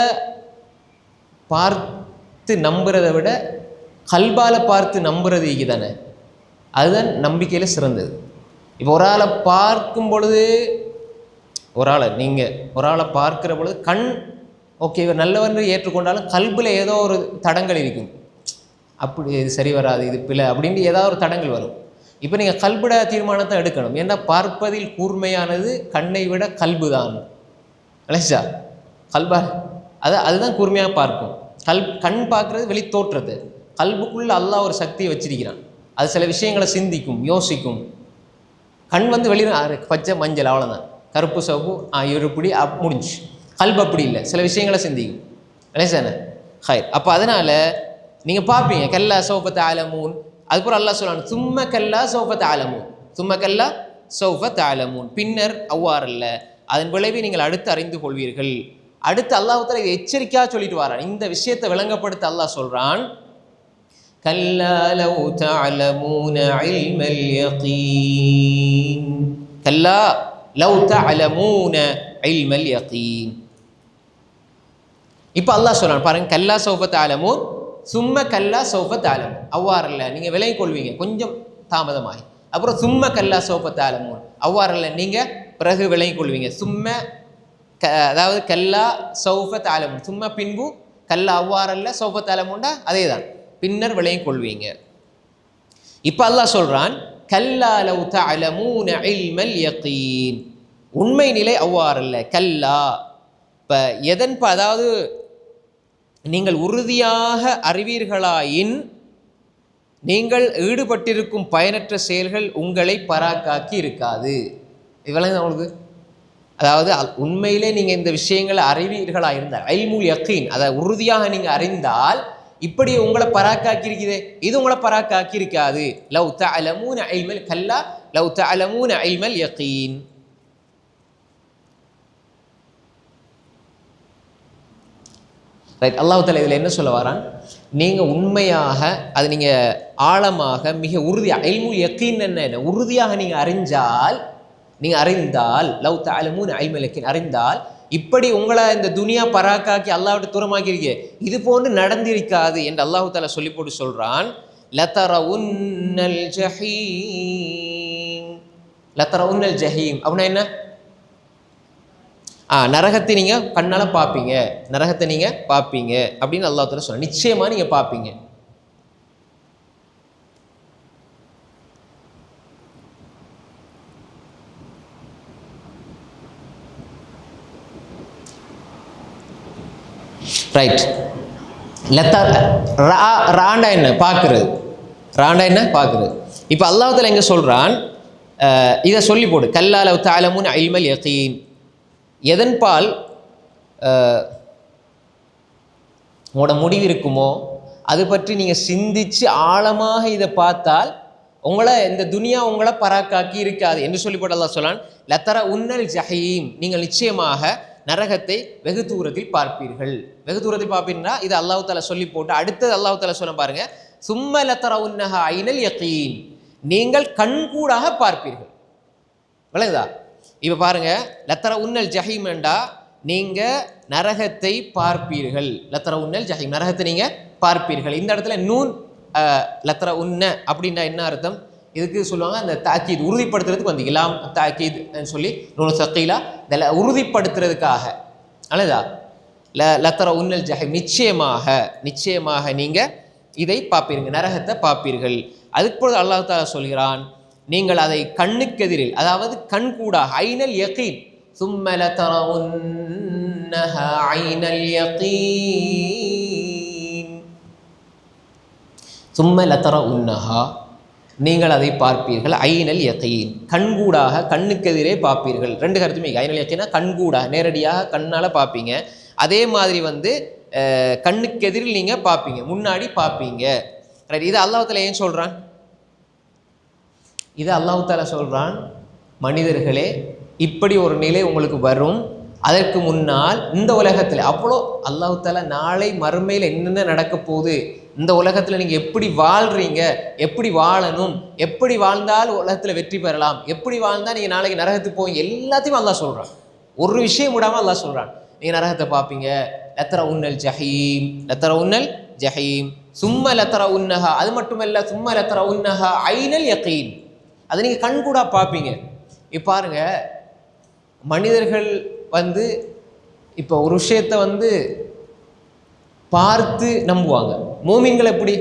பார்த்து நம்புறதை விட கல்பால் பார்த்து நம்புறது தானே, அதுதான் நம்பிக்கையில் சிறந்தது. இப்போ ஒரு ஆளை பார்க்கும் பொழுது, நீங்கள் ஒரு ஆளை பார்க்குற பொழுது கண் ஓகே இவர் நல்லவன் ஏற்றுக்கொண்டாலும் கல்பில் ஏதோ ஒரு தடங்கள் இருக்கும், அப்படி இது சரி வராது, இது பிள்ளை அப்படின்ட்டு ஏதாவது ஒரு தடங்கள் வரும். இப்போ நீங்கள் கல்பிட தீர்மானத்தை எடுக்கணும். ஏன்னா பார்ப்பதில் கூர்மையானது கண்ணை விட கல்பு தான். அலைச்சா கல்பா அதுதான் கூர்மையாக பார்க்கும். கண் பார்க்குறது வெளி தோற்றது, கல்புக்குள்ளே அல்லாஹ் ஒரு சக்தியை வச்சிருக்கிறான். அது சில விஷயங்களை சிந்திக்கும், யோசிக்கும். கண் வெளியே பச்சை மஞ்சள் அவ்வளோதான், கருப்பு சவுப்பு இருப்படி முடிஞ்சு. கல்பு அப்படி இல்லை, சில விஷயங்களை சிந்திக்கும். அலைச்சானே ஹைர். அப்போ அதனால் நீங்கள் பார்ப்பீங்க கல்லா சௌஃபத் ஆலமூன். அதுக்கப்புறம் அல்லாஹ் சொல்கிறான் சும்ம கல்லா சௌஃபத் ஆலமூன், சும்ம கல்லா சௌஃபத் ஆலமூன், பின்னர் அவ்வாறல்ல, அதன் விளைவை நீங்கள் அடுத்து அறிந்து கொள்வீர்கள். அடுத்து அல்லாஹ்வுத்தாலா இதை எச்சரிக்கையாக சொல்லிட்டு வரான். இந்த விஷயத்தை விளங்கப்படுத்த அல்லாஹ் சொல்கிறான் கல்லா லவ் தஅலமூன இல்மல் யகீன், கல்லா லவ் தஅலமூன இல்மல் யகீன். இப்போ அல்லாஹ் சொல்கிறான் பாருங்க, கல்லா சௌஃபத் ஆலமூன் சும்ம கல்லா சௌஃபத் ஆலமூன், அவ்வாறல்ல நீங்கள் விலகி கொள்வீங்க கொஞ்சம் தாமதமாகி. அப்புறம் சும்ம கல்லா சௌஃபத் ஆலமூன், அவ்வாறல்ல நீங்கள் பிறகு விலகி கொள்வீங்க. சும்ம அதாவது கல்லா சௌஃபத் ஆலமூன், சும்ம பின்பு கல்லா அவ்வாறல்ல சௌஃபத் ஆலமூன்டா அதே தான், பின்னர் விலகி கொள்வீங்க. இப்போ அல்லாஹ் சொல்கிறான் கல்லா லவ் தஅலமூன இல்மல் யகீன், உண்மை நிலை அவ்வாறல்ல. கல்லா இப்போ எதன் அதாவது நீங்கள் உறுதியாக அறிவீர்களாயின் நீங்கள் ஈடுபட்டிருக்கும் பயனற்ற செயல்கள் உங்களை பராக்காக்கி இருக்காது. இவ்வளவு உங்களுக்கு அதாவது உண்மையிலே நீங்கள் இந்த விஷயங்களை அறிவீர்களாக இருந்தால் இல்முல் யகீன், அதை உறுதியாக நீங்கள் அறிந்தால் இப்படி உங்களை பராக்காக்கி இருக்குது, இது உங்களை பராக்காக்கி இருக்காது. லவ் தஅலமூன இல்மல் கல்லா லவ் தஅலமூன இல்மல் யகீன். ரைட். அல்லாஹ் தஆலா இதில் என்ன சொல்ல வரான், நீங்கள் உண்மையாக அது நீங்கள் ஆழமாக மிக உறுதியாக இல்முல் யகீன் என்ன உறுதியாக நீங்கள் அறிந்தால் லவ் தஅலமூன இல்மல் யகீன் அறிந்தால் இப்படி உங்களை இந்த துனியா பராக்காக்கி அல்லாஹ்விட்டு தூரமாக்கி இருக்கே இது போன்று நடந்திருக்காது என்று அல்லாஹ் தஆலா சொல்லி போட்டு சொல்கிறான். லதரவுன்னல் ஜஹீம், லதரவுன்னல் ஜஹீம் அப்படின்னா என்ன, நரகத்தை நீங்கள் கண்ணால் பார்ப்பீங்க, நரகத்தை நீங்கள் பார்ப்பீங்க அப்படின்னு அல்லாஹ் தஆலா சொல்கிறான். நிச்சயமாக நீங்கள் பார்ப்பீங்க. ரைட். ராண்டா என்ன பார்க்குறது, ராண்டா என்ன பார்க்குறது. இப்போ அல்லாஹ் தஆலா எங்கே சொல்கிறான், இதை சொல்லி போடு கல்லா லவ் தஅலமூன இல்மல் யகீன், எதன்பால் உங்களோட முடிவு இருக்குமோ அது பற்றி நீங்கள் சிந்திச்சு ஆழமாக இதை பார்த்தால் உங்களை இந்த துனியா உங்களை பராக்காக்கி இருக்காது என்று சொல்லி போட்டு அல்லாஹ் சொல்லான். லத்தர உன்னல் ஜஹீம், நீங்கள் நிச்சயமாக நரகத்தை வெகு தூரத்தில் பார்ப்பீர்கள். வெகு தூரத்தில் பார்ப்பீங்கன்னா இது அல்லாஹ் தஆலா சொல்லி போட்டு அடுத்தது அல்லாஹ் தஆலா சொன்ன பாருங்க, சும்ம லத்தர உன்னஹா ஐனல் யகீன், நீங்கள் கண்கூடாக பார்ப்பீர்கள். விளங்குதா? இப்போ பாருங்க, லத்தர உன்னல் ஜஹீம் என்றா நீங்கள் நரகத்தை பார்ப்பீர்கள். லத்தர உன்னல் ஜஹீம், நரகத்தை நீங்கள் பார்ப்பீர்கள். இந்த இடத்துல நூன் லத்தர உன்ன அப்படின்னா என்ன அர்த்தம், இதுக்கு சொல்லுவாங்க அந்த தாக்கீத் உறுதிப்படுத்துறதுக்கு வந்து இலாம் தாக்கீத் சொல்லி நூறு சக்கீலா இதெல்லாம் உறுதிப்படுத்துறதுக்காக. அல்லதா லத்தர உன்னல் ஜஹீம், நிச்சயமாக நீங்கள் இதை பார்ப்பீர்கள், நரகத்தை பார்ப்பீர்கள். அதுக்கு அல்லாஹ் தஆலா சொல்கிறான், நீங்கள் அதை கண்ணுக்கெதிரில் அதாவது கண்கூடாக ஐனல் யகீன், சும்ம லதரவுன்னஹா ஐனல் யகீன், சும்ம லதரவுன்னஹா நீங்கள் அதை பார்ப்பீர்கள், ஐனல் யகீன் கண்கூடாக கண்ணுக்கெதிரே பார்ப்பீர்கள். ரெண்டு கருத்துமே, ஐனல் யகீனா கண்கூடாக நேரடியாக கண்ணால் பார்ப்பீங்க, அதே மாதிரி வந்து கண்ணுக்கெதிரில் நீங்கள் பார்ப்பீங்க, முன்னாடி பார்ப்பீங்க. ரைட். இது அல்லாஹ் தஆலா ஏன் சொல்கிறான், இது அல்லாஹ் தஆலா சொல்கிறான், மனிதர்களே இப்படி ஒரு நிலை உங்களுக்கு வரும், அதற்கு முன்னால் இந்த உலகத்தில் அவ்வளோ அல்லாஹ் தஆலா நாளை மறுமையில் என்னென்ன நடக்க போகுது, இந்த உலகத்தில் நீங்கள் எப்படி வாழ்கிறீங்க, எப்படி வாழணும், எப்படி வாழ்ந்தால் உலகத்தில் வெற்றி பெறலாம், எப்படி வாழ்ந்தால் நீங்கள் நாளைக்கு நரகத்துக்கு போவீங்க, எல்லாத்தையும் அல்லாஹ் சொல்கிறான். ஒரு விஷயம் விடாமல் அல்லாஹ் சொல்கிறான். நீங்கள் நரகத்தை பார்ப்பீங்க. லத்தர உன்னல் ஜஹீம், லத்தர உன்னல் ஜஹீம், சும்ம லத்தர உன்னஹா, அது மட்டுமல்ல சும்ம லத்தர உன்னஹா ஐனல் யகீன், அதை நீங்கள் கண்கூடா பார்ப்பீங்க. இப்போ பாருங்க, மனிதர்கள் இப்போ ஒரு விஷயத்தை பார்த்து நம்புவாங்க. மூமின்கள் எப்படி?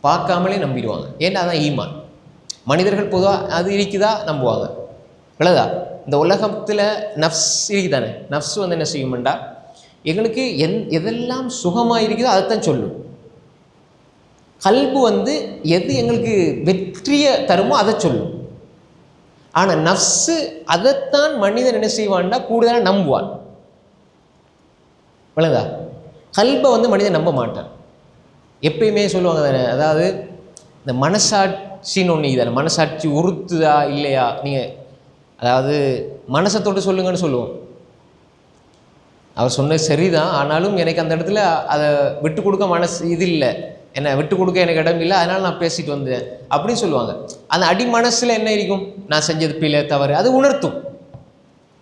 பார்க்காமலே நம்பிடுவாங்க. ஏன்னா அதான் ஈமான். மனிதர்கள் பொதுவாக அது இருக்குதா நம்புவாங்க. இல்லதா? இந்த உலகத்தில் நஃப்ஸ் இருக்குதானே, நஃப்ஸ் என்ன செய்யும்டா, எங்களுக்கு எதெல்லாம் சுகமாக இருக்குதோ அதைத்தான் சொல்லும். கல்பு எது எங்களுக்கு வெற்றியை தருமோ அதை சொல்லும். ஆனால் நஃப்ஸு அதைத்தான் மனிதன் என்ன செய்வான்டா கூடுதலாக நம்புவான். விளங்குதா? கல்பை மனிதன் நம்ப மாட்டான். எப்பயுமே சொல்லுவாங்க தானே, அதாவது இந்த மனசாட்சின்னு ஒன்று தானே, மனசாட்சி உறுத்துதா இல்லையா, நீங்கள் அதாவது மனசை தொட்டு சொல்லுங்கன்னு சொல்லுவோம். அவர் சொன்னது சரிதான், ஆனாலும் எனக்கு அந்த இடத்துல அதை விட்டு கொடுக்க மனசு இது இல்லை, என்ன விட்டு கொடுக்க எனக்கு இடம் இல்லை, அதனால் நான் பேசிட்டு வந்தேன் அப்படின்னு சொல்லுவாங்க. அந்த அடி மனசில் என்ன இருக்கும், நான் செஞ்சது பிள்ளை தவறு, அது உணர்த்தும்.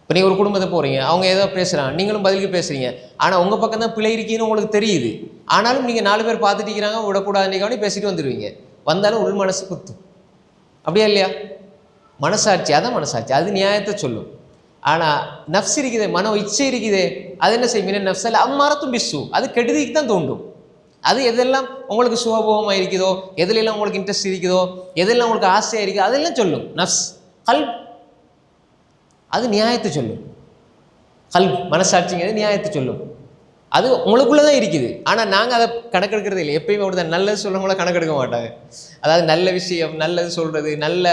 இப்போ நீங்கள் ஒரு குடும்பத்தை போகிறீங்க, அவங்க ஏதோ பேசுகிறாங்க, நீங்களும் பதிலுக்கு பேசுகிறீங்க, ஆனால் உங்கள் பக்கம் தான் பிழை இருக்கீன்னு உங்களுக்கு தெரியுது. ஆனாலும் நீங்கள் 4 பேர் பார்த்துட்டு இருக்கிறாங்க, விடக்கூடாதுன்னு பேசிட்டு வந்துடுவீங்க. வந்தாலும் உள் மனசு குத்தும். அப்படியா இல்லையா? மனசாட்சி, அதான் மனசாட்சி, அது நியாயத்தை சொல்லும். ஆனால் நஃப்ஸ் இருக்குதே, மன இச்சை இருக்குதே, அது என்ன செய்யும்? நஃப்ஸில் அம்மாரத்தும் பிஸ்ஸு, அது கெடுதிக்கு தான் தோண்டும். அது எதெல்லாம் உங்களுக்கு சுகபோகமாக இருக்குதோ, எதுலெல்லாம் உங்களுக்கு இன்ட்ரெஸ்ட் இருக்குதோ, எதெல்லாம் உங்களுக்கு ஆசையாக இருக்குதோ அதெல்லாம் சொல்லும் நஃப்ஸ். கல்ப் அது நியாயத்தை சொல்லும். கல்ப் மனசாட்சிங்கிறது நியாயத்தை சொல்லும். அது உங்களுக்குள்ளே தான் இருக்குது. ஆனால் நாங்கள் அதை கணக்கெடுக்கிறது இல்லை. எப்பயுமே அப்படி தான், நல்லது சொல்கிறவங்கள கணக்கெடுக்க மாட்டாங்க. அதாவது நல்ல விஷயம், நல்லது சொல்கிறது, நல்ல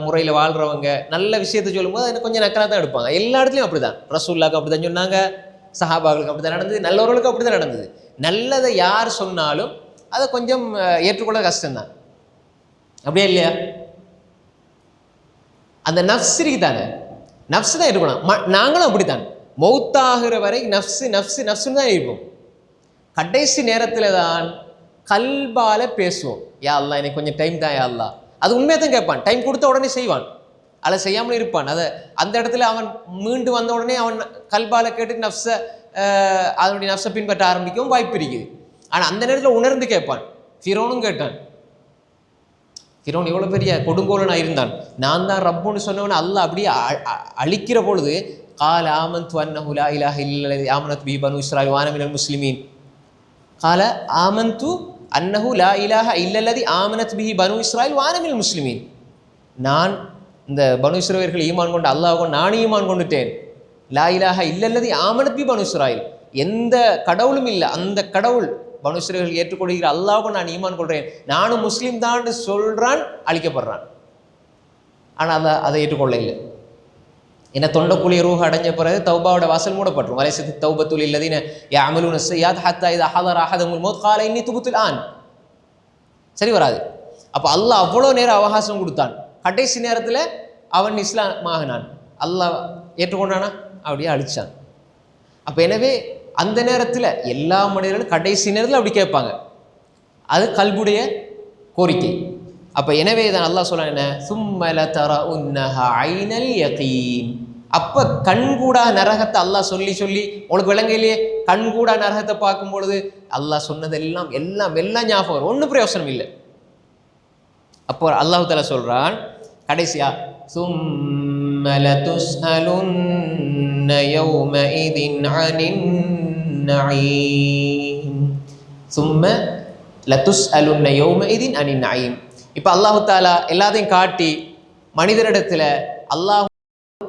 முறையில் வாழ்கிறவங்க நல்ல விஷயத்தை சொல்லும்போது அதை கொஞ்சம் நக்கலாக தான் எடுப்பாங்க. எல்லா இடத்துலையும் அப்படி தான். ரசூலுல்லாஹ்க்கு அப்படி தான் சொன்னாங்க, சஹாபாக்களுக்கு அப்படி தான் நடந்தது, நல்லவர்களுக்கு அப்படி தான் நடந்தது. நல்லதை யார் சொன்னாலும் அதை கொஞ்சம் ஏற்றுக்கொள்ள கஷ்டம்தான். அப்படியே இல்லையா? அந்த நஃப்ஸ் இருக்குதானே, நஃப்ஸ் தான் ஏற்றுக்கணும். நாங்களும் அப்படித்தான், மௌத்தாகிற வரை நஃப்ஸு நஃப்ஸு நஃப்ஸுன்னு தான் இருப்போம். கடைசி நேரத்தில் தான் கல்பால பேசுவோம், யா அல்லாஹ் எனக்கு கொஞ்சம் டைம் தான் யா அல்லாஹ். அது உண்மையை தான் கேட்பான், டைம் கொடுத்த உடனே செய்வான், அதை செய்யாமல் இருப்பான். அதை அந்த இடத்துல அவன் மீண்டு வந்த உடனே அவன் கல்பால கேட்டு நஃப்ஸை அதனுடைய நஃப்ஸை பின்பற்ற ஆரம்பிக்கவும் வாய்ப்பு இருக்குது. ஆனால் அந்த நேரத்தில் உணர்ந்து கேட்பான். ஃபிரௌனும் கேட்டான். ஃபிரௌன் எவ்வளோ பெரிய கொடுங்கோலனாக இருந்தான். நான் தான் ரப்புன்னு சொன்னவன் அல்லாஹ் அப்படியே அழிக்கிற பொழுது, கால ஆமன்து அன்னஹு லா இலாஹ இல்லல்லதி ஆமனத் பிஹி பனு இஸ்ராயில் வ அன மினல் முஸ்லிமீன். கால ஆமன்து அன்னஹு லா இலாஹ இல்லல்லதி ஆமனத் பிஹி பனு இஸ்ராயில் வ அன மினல் முஸ்லிமீன். நான் இந்த பனு இஸ்ராயர்கள் ஈமான் கொண்டு அல்லாஹ் நானும் ஈமான் கொண்டுட்டேன். லா இலாஹ இல்லல்லதி ஆமனத் பிஹி பனு இஸ்ராயில், எந்த கடவுளும் இல்லை, அந்த கடவுள் பனு இஸ்ராயர்கள் ஏற்றுக்கொள்கிற அல்லாஹ்வுக்கு நான் ஈமான் கொள்கிறேன், நானும் முஸ்லீம் தான் சொல்கிறான், அழிக்கப்படுறான். ஆனால் அதை ஏற்றுக்கொள்ள இல்லை. ஏன்னா தொண்டக்குழி ரூஹ் அடைஞ்ச பிறகு தௌபாவோட வாசல் மூடப்பட்டுரும். வலைசத்து தௌபத்துல் இல்லதீன யஅமலூன ஸய்யாத் ஹத்தா இதா ஹதர அஹதஹுல் மௌத் கால இன்னி துபுத்துல் ஆன். சரி வராது. அப்போ அல்லாஹ் அவ்வளோ நேரம் அவகாசம் கொடுத்தான். கடைசி நேரத்தில் அவன் இஸ்லாம் ஆகினான். அல்லாஹ் ஏற்றுக்கொண்டானா, அப்படியே அழிச்சான். அப்போ எனவே அந்த நேரத்தில் எல்லா மனிதர்களும் கடைசி நேரத்தில் அப்படி கேட்பாங்க. அது கல்புடைய கோரிக்கை. அப்போ எனவே தான் அல்லாஹ் சொல்ல என்ன, சும்ம லதரஉன்னஹா ஐனல் யகீன். அப்போ கண்கூடா நரகத்தை அல்லாஹ் சொல்லி சொல்லி உங்களுக்கு விளங்கலையே, கண்கூடா நரகத்தை பார்க்கும் பொழுது அல்லாஹ் சொன்னதெல்லாம் எல்லாம் ஞாபகம் வரும், ஒன்றும் பிரயோசனம் இல்லை. அப்போ அல்லாஹ் தஆலா சொல்றான் கடைசியா, சும்ம லதுஸ்அலுன்ன யௌமஇதின் அனின் நஈம். சும்ம லதுஸ்அலுன்ன யௌமஇதின் அனின் நஈம். இப்போ அல்லாஹு தாலா எல்லாத்தையும் காட்டி மனிதரிடத்தில் அல்லாஹ்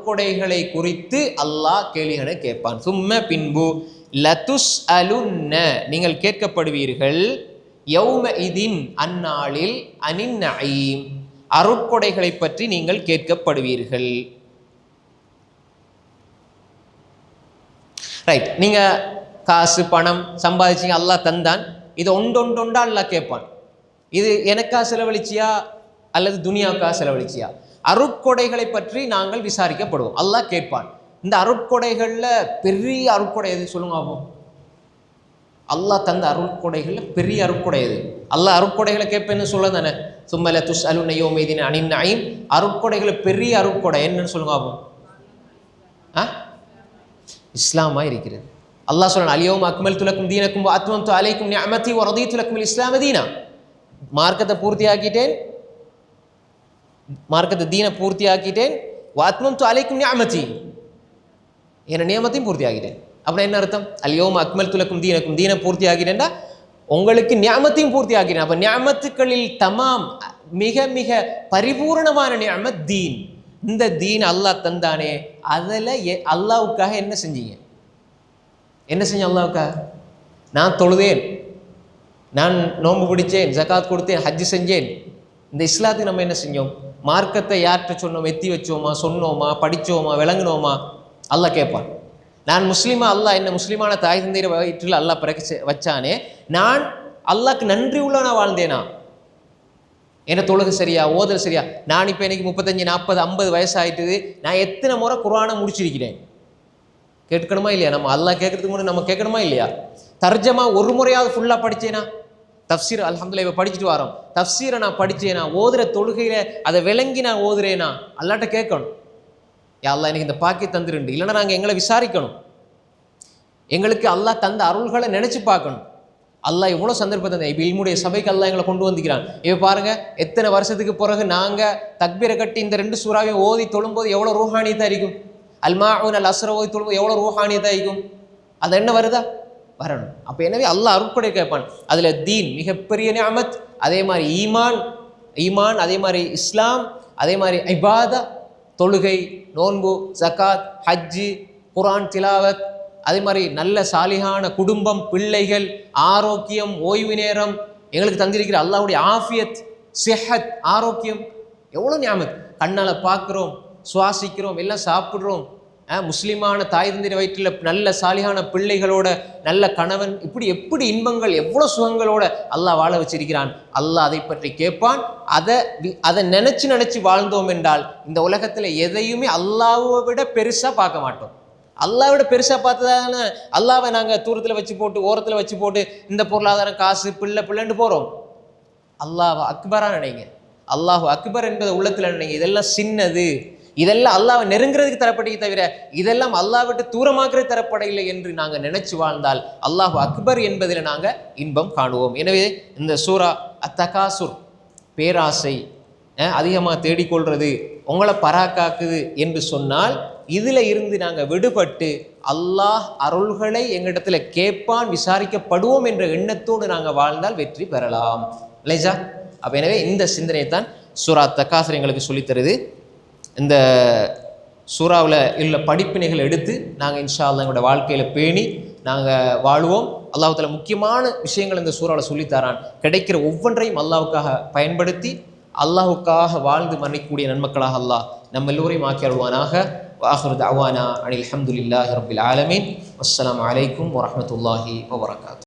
கொடைகளை குறித்து அல்லாஹ் கேள்விகளை கேட்பான். சும்ம பின்பு லதுஸ் அலுன்ன நீங்கள் கேட்கப்படுவீர்கள், யௌம இதின் அந்நாளில், அனின் நஈம் அருட்கொடைகளை பற்றி நீங்கள் கேட்கப்படுவீர்கள். ரைட், நீங்கள் காசு பணம் சம்பாதிச்சிங்க, அல்லாஹ் தந்தான், இதை ஒன்றொண்டா அல்லாஹ் கேட்பான். இது எனக்கா செலவழிச்சியா அல்லது துனியாவுக்கா செலவழிச்சியா? அருட்கொடைகளை பற்றி நாங்கள் விசாரிக்கப்படுவோம், அல்லாஹ் கேட்பான். இந்த அருட்கொடைகளில் பெரிய அருட்கொடை எது சொல்லுங்க ஆகும்? அல்லாஹ் தந்த அருட்கொடைகளில் பெரிய அருட்கொடை எது? அல்லாஹ் அருட்கொடைகளை கேட்பேன்னு சொல்ல தானே, சும்ம லதுஸ்அலுன்ன யௌமஇதின் அனின் நஈம். அருட்கொடைகளை பெரிய அருட்கொடை என்னன்னு சொல்லுங்க ஆகும்? இஸ்லாமா இருக்கிறது. அல்லாஹ் சொல்றான், அல்யௌம அக்மல்து லக்கும் தீனக்கும் வ அத்மம்து அலைக்கும் நிஅமதி வ ரதீது லக்குமுல் இஸ்லாம தீனா. மார்க்கத்தை பூர்த்தியாக்கிட்டேன், மார்க்கத்தை தீனை பூர்த்தியாக்கிட்டேன். வ அத்மம்து அலைக்கும் நிஅமதி, என் நியமத்தையும் பூர்த்தியாக்கிட்டேன். அப்படின்னா என்ன அர்த்தம்? அல்யௌம அக்மல்து லக்கும் தீனக்கும், தீனை பூர்த்தியாக்கிட்டேன்டா உங்களுக்கு நியமத்தையும் பூர்த்தியாக்கிட்டேன். அப்ப நியமத்துக்களில் தமாம் மிக மிக பரிபூர்ணமான நியமத் தீன். இந்த தீன் அல்லாஹ் தந்தானே, அதில் அல்லாஹ்வுக்காக என்ன செஞ்சீங்க? என்ன செஞ்ச அல்லாஹ்வுக்காக? நான் தொழுதேன், நான் நோன்பு பிடிச்சேன், ஜகாத் கொடுத்தேன், ஹஜ்ஜு செஞ்சேன். இந்த இஸ்லாத்துக்கு நம்ம என்ன செஞ்சோம்? மார்க்கத்தை யார்கிட்ட சொன்னோம்? எத்தி வச்சோமா, சொன்னோமா, படித்தோமா, விளங்கினோமா? அல்லாஹ் கேட்பான். நான் முஸ்லீமா, அல்லாஹ் என்ன முஸ்லீமான தாய் தந்தையர் வயிற்றில் அல்லாஹ் பிறக்க வச்சானே, நான் அல்லாஹ்க்கு நன்றி உள்ளவனா வாழ்ந்தேனா? என்ன தொழுகை சரியா, ஓதல் சரியா? நான் இப்போ எனக்கு 35, 40, 50 வயசாயிட்டுது, நான் எத்தனை முறை குர்ஆனை முடிச்சிருக்கிறேன்? கேட்கணுமா இல்லையா? நம்ம அல்லாஹ் கேட்கறதுக்கு முன்னாடி நம்ம கேட்கணுமா இல்லையா? தர்ஜமா ஒரு முறையாவது ஃபுல்லாக படித்தேனா? தஃப்சீர் அல்ஹம்துலில்லாஹ் இப்போ படிச்சுட்டு வரோம், தஃப்சீரை நான் படித்தேனா? ஓதுற தொழுகையில் அதை விளங்கி நான் ஓதுறேனா? அல்லாட்ட கேட்கணும். யா அல்லாஹ் எனக்கு இந்த பாக்கியம் தந்துருண்டு. இல்லைன்னா நாங்கள் எங்களை விசாரிக்கணும். எங்களுக்கு அல்லாஹ் தந்த அருள்களை நினைச்சு பார்க்கணும். அல்லாஹ் எவ்வளோ சந்தர்ப்பத்தை தந்தேன். இப்போ இல்முடைய சபைக்கு அல்லாஹ் எங்களை கொண்டு வந்திக்கிறான். இப்போ பாருங்க, எத்தனை வருஷத்துக்கு பிறகு நாங்கள் தக்பீரை கட்டி இந்த 2 சூறாவையும் ஓதி தொழும்போது எவ்வளோ ரூஹானியத்தாக இருக்கும். அல்மாஊன் அல் அஸ்ர ஓதி தொழும்போது எவ்வளோ ரூஹானியத்தாக இருக்கும். அது என்ன வருதா? வரணும். அப்போ எனவே அல்லாஹ் அருட்கொடை கேட்பான். அதில் தீன் மிகப்பெரிய நிஅமத், அதே மாதிரி ஈமான், அதே மாதிரி இஸ்லாம், அதே மாதிரி இபாதா, தொழுகை, நோன்பு, ஜகாத், ஹஜ்ஜு, குர்ஆன் திலாவத், அதே மாதிரி நல்ல சாலிகான குடும்பம், பிள்ளைகள், ஆரோக்கியம், ஓய்வு நேரம், எங்களுக்கு தந்திருக்கிற அல்லாஹ்வுடைய ஆஃபியத், சிஹத், ஆரோக்கியம், எவ்வளோ நியாமத். கண்ணால் பார்க்குறோம், சுவாசிக்கிறோம், எல்லாம் சாப்பிட்றோம். முஸ்லீமான தாய் தந்தையர் வயிற்றில் நல்ல சாலிகான பிள்ளைகளோட, நல்ல கணவன், இப்படி எப்படி இன்பங்கள், எவ்வளோ சுகங்களோட அல்லாஹ் வாழ வச்சிருக்கிறான். அல்லாஹ் அதை பற்றி கேட்பான். அதை நினைச்சு வாழ்ந்தோம் என்றால் இந்த உலகத்தில் எதையுமே அல்லாஹ்வை விட பெருசாக பார்க்க மாட்டோம். அல்லாஹ்வை விட பெருசாக பார்த்ததான அல்லாஹ்வை நாங்கள் தூரத்தில் வச்சு போட்டு, ஓரத்தில் வச்சு போட்டு, இந்த பொருளாதாரம், காசு, பிள்ளைன்னு போகிறோம். அல்லாஹ் அக்பரா நினைங்க. அல்லாஹ் அக்பர் என்பதை உள்ளத்தில் நினைங்க. இதெல்லாம் சின்னது, இதெல்லாம் அல்லாஹ்வை நெருங்கிறதுக்கு தரப்பட்டே தவிர இதெல்லாம் அல்லாஹ் விட்டு தூரமாக்குறது தரப்படையில்லை என்று நாங்கள் நினைச்சு வாழ்ந்தால் அல்லாஹ் அக்பர் என்பதில் நாங்கள் இன்பம் காணுவோம். எனவே இந்த சூரா அத்தகாசுர், பேராசை அதிகமாக தேடிக்கொள்வது உங்களை பராக்காக்குது என்று சொன்னால், இதில் இருந்து நாங்கள் விடுபட்டு அல்லாஹ் அருள்களை எங்களிடத்தில் கேட்பான், விசாரிக்கப்படுவோம் என்ற எண்ணத்தோடு நாங்கள் வாழ்ந்தால் வெற்றி பெறலாம். இல்லைஜா? அப்போ எனவே இந்த சிந்தனையை தான் சூரா தகாசுர் எங்களுக்கு சொல்லித்தருது. இந்த சூறாவில் உள்ள படிப்பினைகள் எடுத்து நாங்கள் இன்ஷா அல்லாஹ் எங்களோட வாழ்க்கையில் பேணி நாங்கள் வாழுவோம். அல்லாஹ் தஆலா முக்கியமான விஷயங்கள் இந்த சூறாவில் சொல்லித்தரான். கிடைக்கிற ஒவ்வொன்றையும் அல்லாஹ்வுக்காக பயன்படுத்தி அல்லாஹ்வுக்காக வாழ்ந்து மரணிக்கக்கூடிய நன்மக்களாக அல்லாஹ் நம்ம எல்லோரையும் ஆக்கி அருள்வானாக. வாஹிரு தஅவானா அனில் ஹம்துலில்லாஹி ரப்பில் ஆலமீன். வஸ்ஸலாமு அலைக்கும் வரஹ்மத்துல்லாஹி வபரகாத்துஹு.